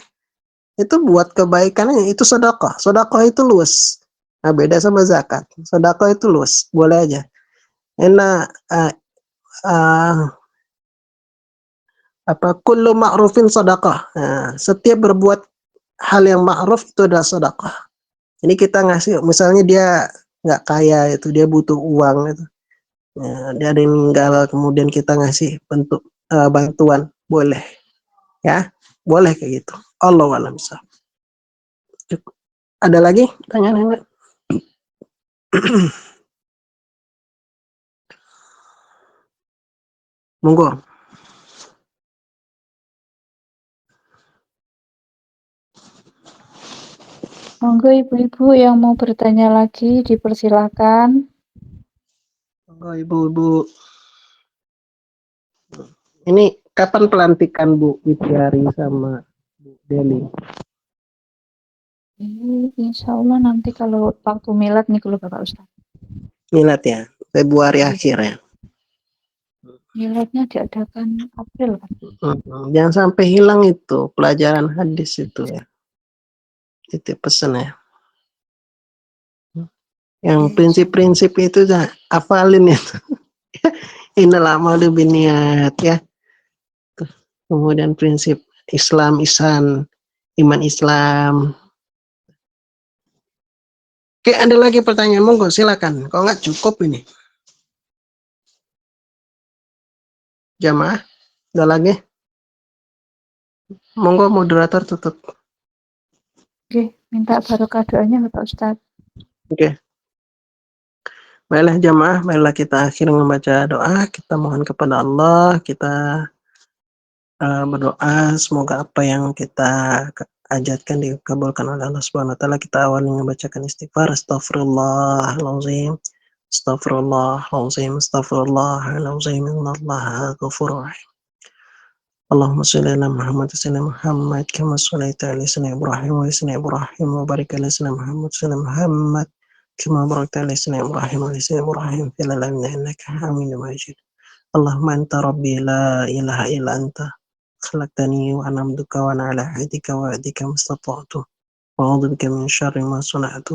Itu buat kebaikannya, itu sedekah. Sedekah itu luas. Nah, beda sama zakat. Sedekah itu luas, boleh aja. Enak apa kullu ma'rufin sedekah. Nah, setiap berbuat hal yang ma'ruf itu adalah sedekah. Ini kita ngasih, misalnya dia nggak kaya itu, dia butuh uang itu. Ya, dia ada yang meninggal, kemudian kita ngasih bentuk bantuan, boleh, ya, boleh kayak gitu. Allah alam sah. Ada lagi pertanyaan enggak? Monggo. Monggo ibu-ibu yang mau bertanya lagi dipersilakan. Monggo ibu-ibu. Ini kapan pelantikan Bu Widyari sama Bu Deli? Insya Allah nanti kalau waktu milad nih kalau Bapak Ustaz. Milad ya, Februari akhir ya. Miladnya diadakan April kan? Jangan sampai hilang itu pelajaran hadis itu ya. Titip pesan ya. Yang prinsip-prinsip itu hafalin itu. Innal a'malu binniyat ya. Kemudian prinsip Islam ihsan, iman Islam. Oke, ada lagi pertanyaan, monggo silakan. Kalau nggak cukup ini. Jamaah, ada lagi? Monggo moderator tutup. Oke, minta barokah doanya Bapak Ustaz. Oke. Baiklah jamaah, baiklah kita akhiri membaca doa. Kita mohon kepada Allah, kita berdoa semoga apa yang kita ajatkan dikabulkan oleh Allah Subhanahu wa taala. Kita awali membacakan istighfar. Astaghfirullahalazim. Astaghfirullahalazim. Astaghfirullahalazim. Innallaha ghafurur rahim. Allahumma shalli ala Muhammad wa sallim Muhammad kama shallaita ala sayyidina Ibrahim wa sayyidina Ibrahim wa barik ala sayyidina Muhammad wa sallim Muhammad kama barakta ala sayyidina Ibrahim wa sayyidina Ibrahim fil alamin innaka Hamidum Majid. Allahumma anta rabbi la ilaha illa anta خلقتني وأنا عبدك وأنا على عهدك ووعدك ما استطعت وأعوذ بك من شر ما صنعت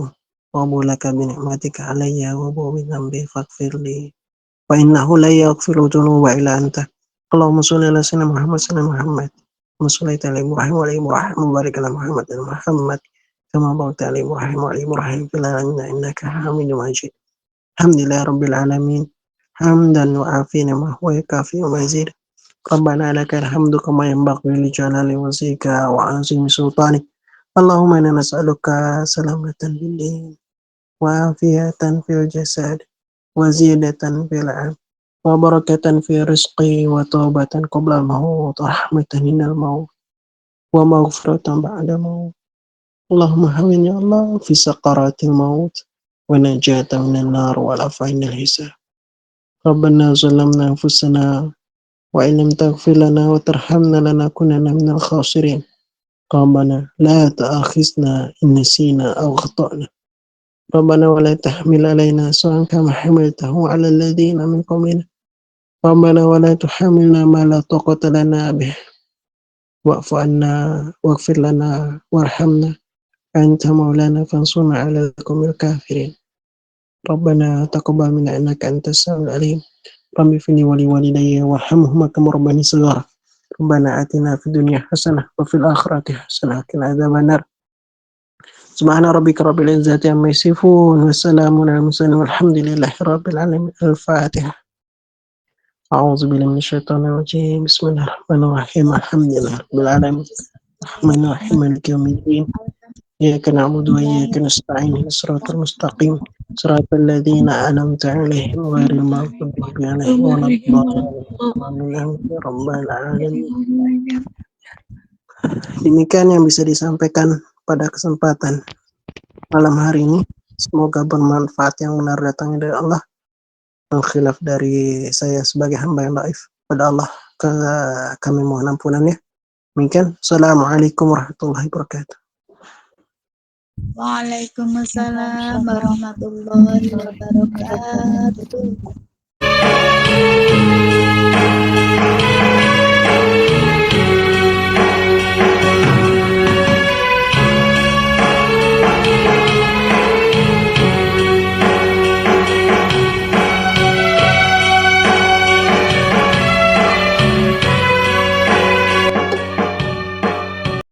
وأبو لك بنعمتك علي وأبو بذنبي فاغفر لي وإنه لا يغفر الذنوب إلا أنت اللهم صل على سيدنا محمد سيدنا محمد كما صليت على إبراهيم وعلى إبراهيم وبارك على محمد وعلى محمد كما باركت على إبراهيم وعلى إبراهيم في العالمين إنك حميد مجيد الحمد لله رب العالمين حمدا وعافينا ما هو يكافي ومزيد ربنا لك الحمد كما ينبغي لجلال وجهك وعظيم سلطانك اللهم إنا نسألك سلامة في الدين وعافية في الجسد وزيادة في العلم وبركة في رزقي وتوبة قبل الموت ورحمة من الموت ومغفرة بعد الموت اللهم هون يا الله في سقرات الموت ونجاة من النار والعفو عند الحساب ربنا ظلمنا أنفسنا وإن لم تغفر لنا وترحمنا لنكونن من الخاسرين ربنا لا تؤاخذنا إن نسينا أو أخطأنا ربنا ولا تحمل علينا إصرا كما حملته على الذين من قبلنا ربنا ولا تحملنا ما لا طاقة لنا به واعف عنا واغفر لنا وارحمنا أنت مولانا فانصرنا على القوم الكافرين ربنا تقبل منا إنك أنت السميع العليم رب اغفر لي ولوالدي وارحمهما كما ربياني صغيرا ربنا آتنا في الدنيا حسنة وفي الآخرة حسنة وقنا عذاب النار سبحان ربك رب العزة عما يصفون وسلام على المرسلين والحمد لله رب العالمين الفاتحة أعوذ بالله من الشيطان الرجيم بسم الله الرحمن الرحيم الحمد لله رب العالمين الرحمن الرحيم مالك يوم الدين إياك نعبد وإياك نستعين اهدنا الصراط المستقيم صراط الذين أنعمت عليهم غير المغضوب عليهم ولا الضالين آمين يا رب العالمين. Demikian yang bisa disampaikan pada kesempatan malam hari ini. Semoga bermanfaat, yang benar datangnya dari Allah, yang khilaf dari saya sebagai hamba yang dhaif pada Allah kami mohon ampunannya. Demikian. Assalamualaikum warahmatullahi wabarakatuh. Waalaikumsalam warahmatullahi wabarakatuh.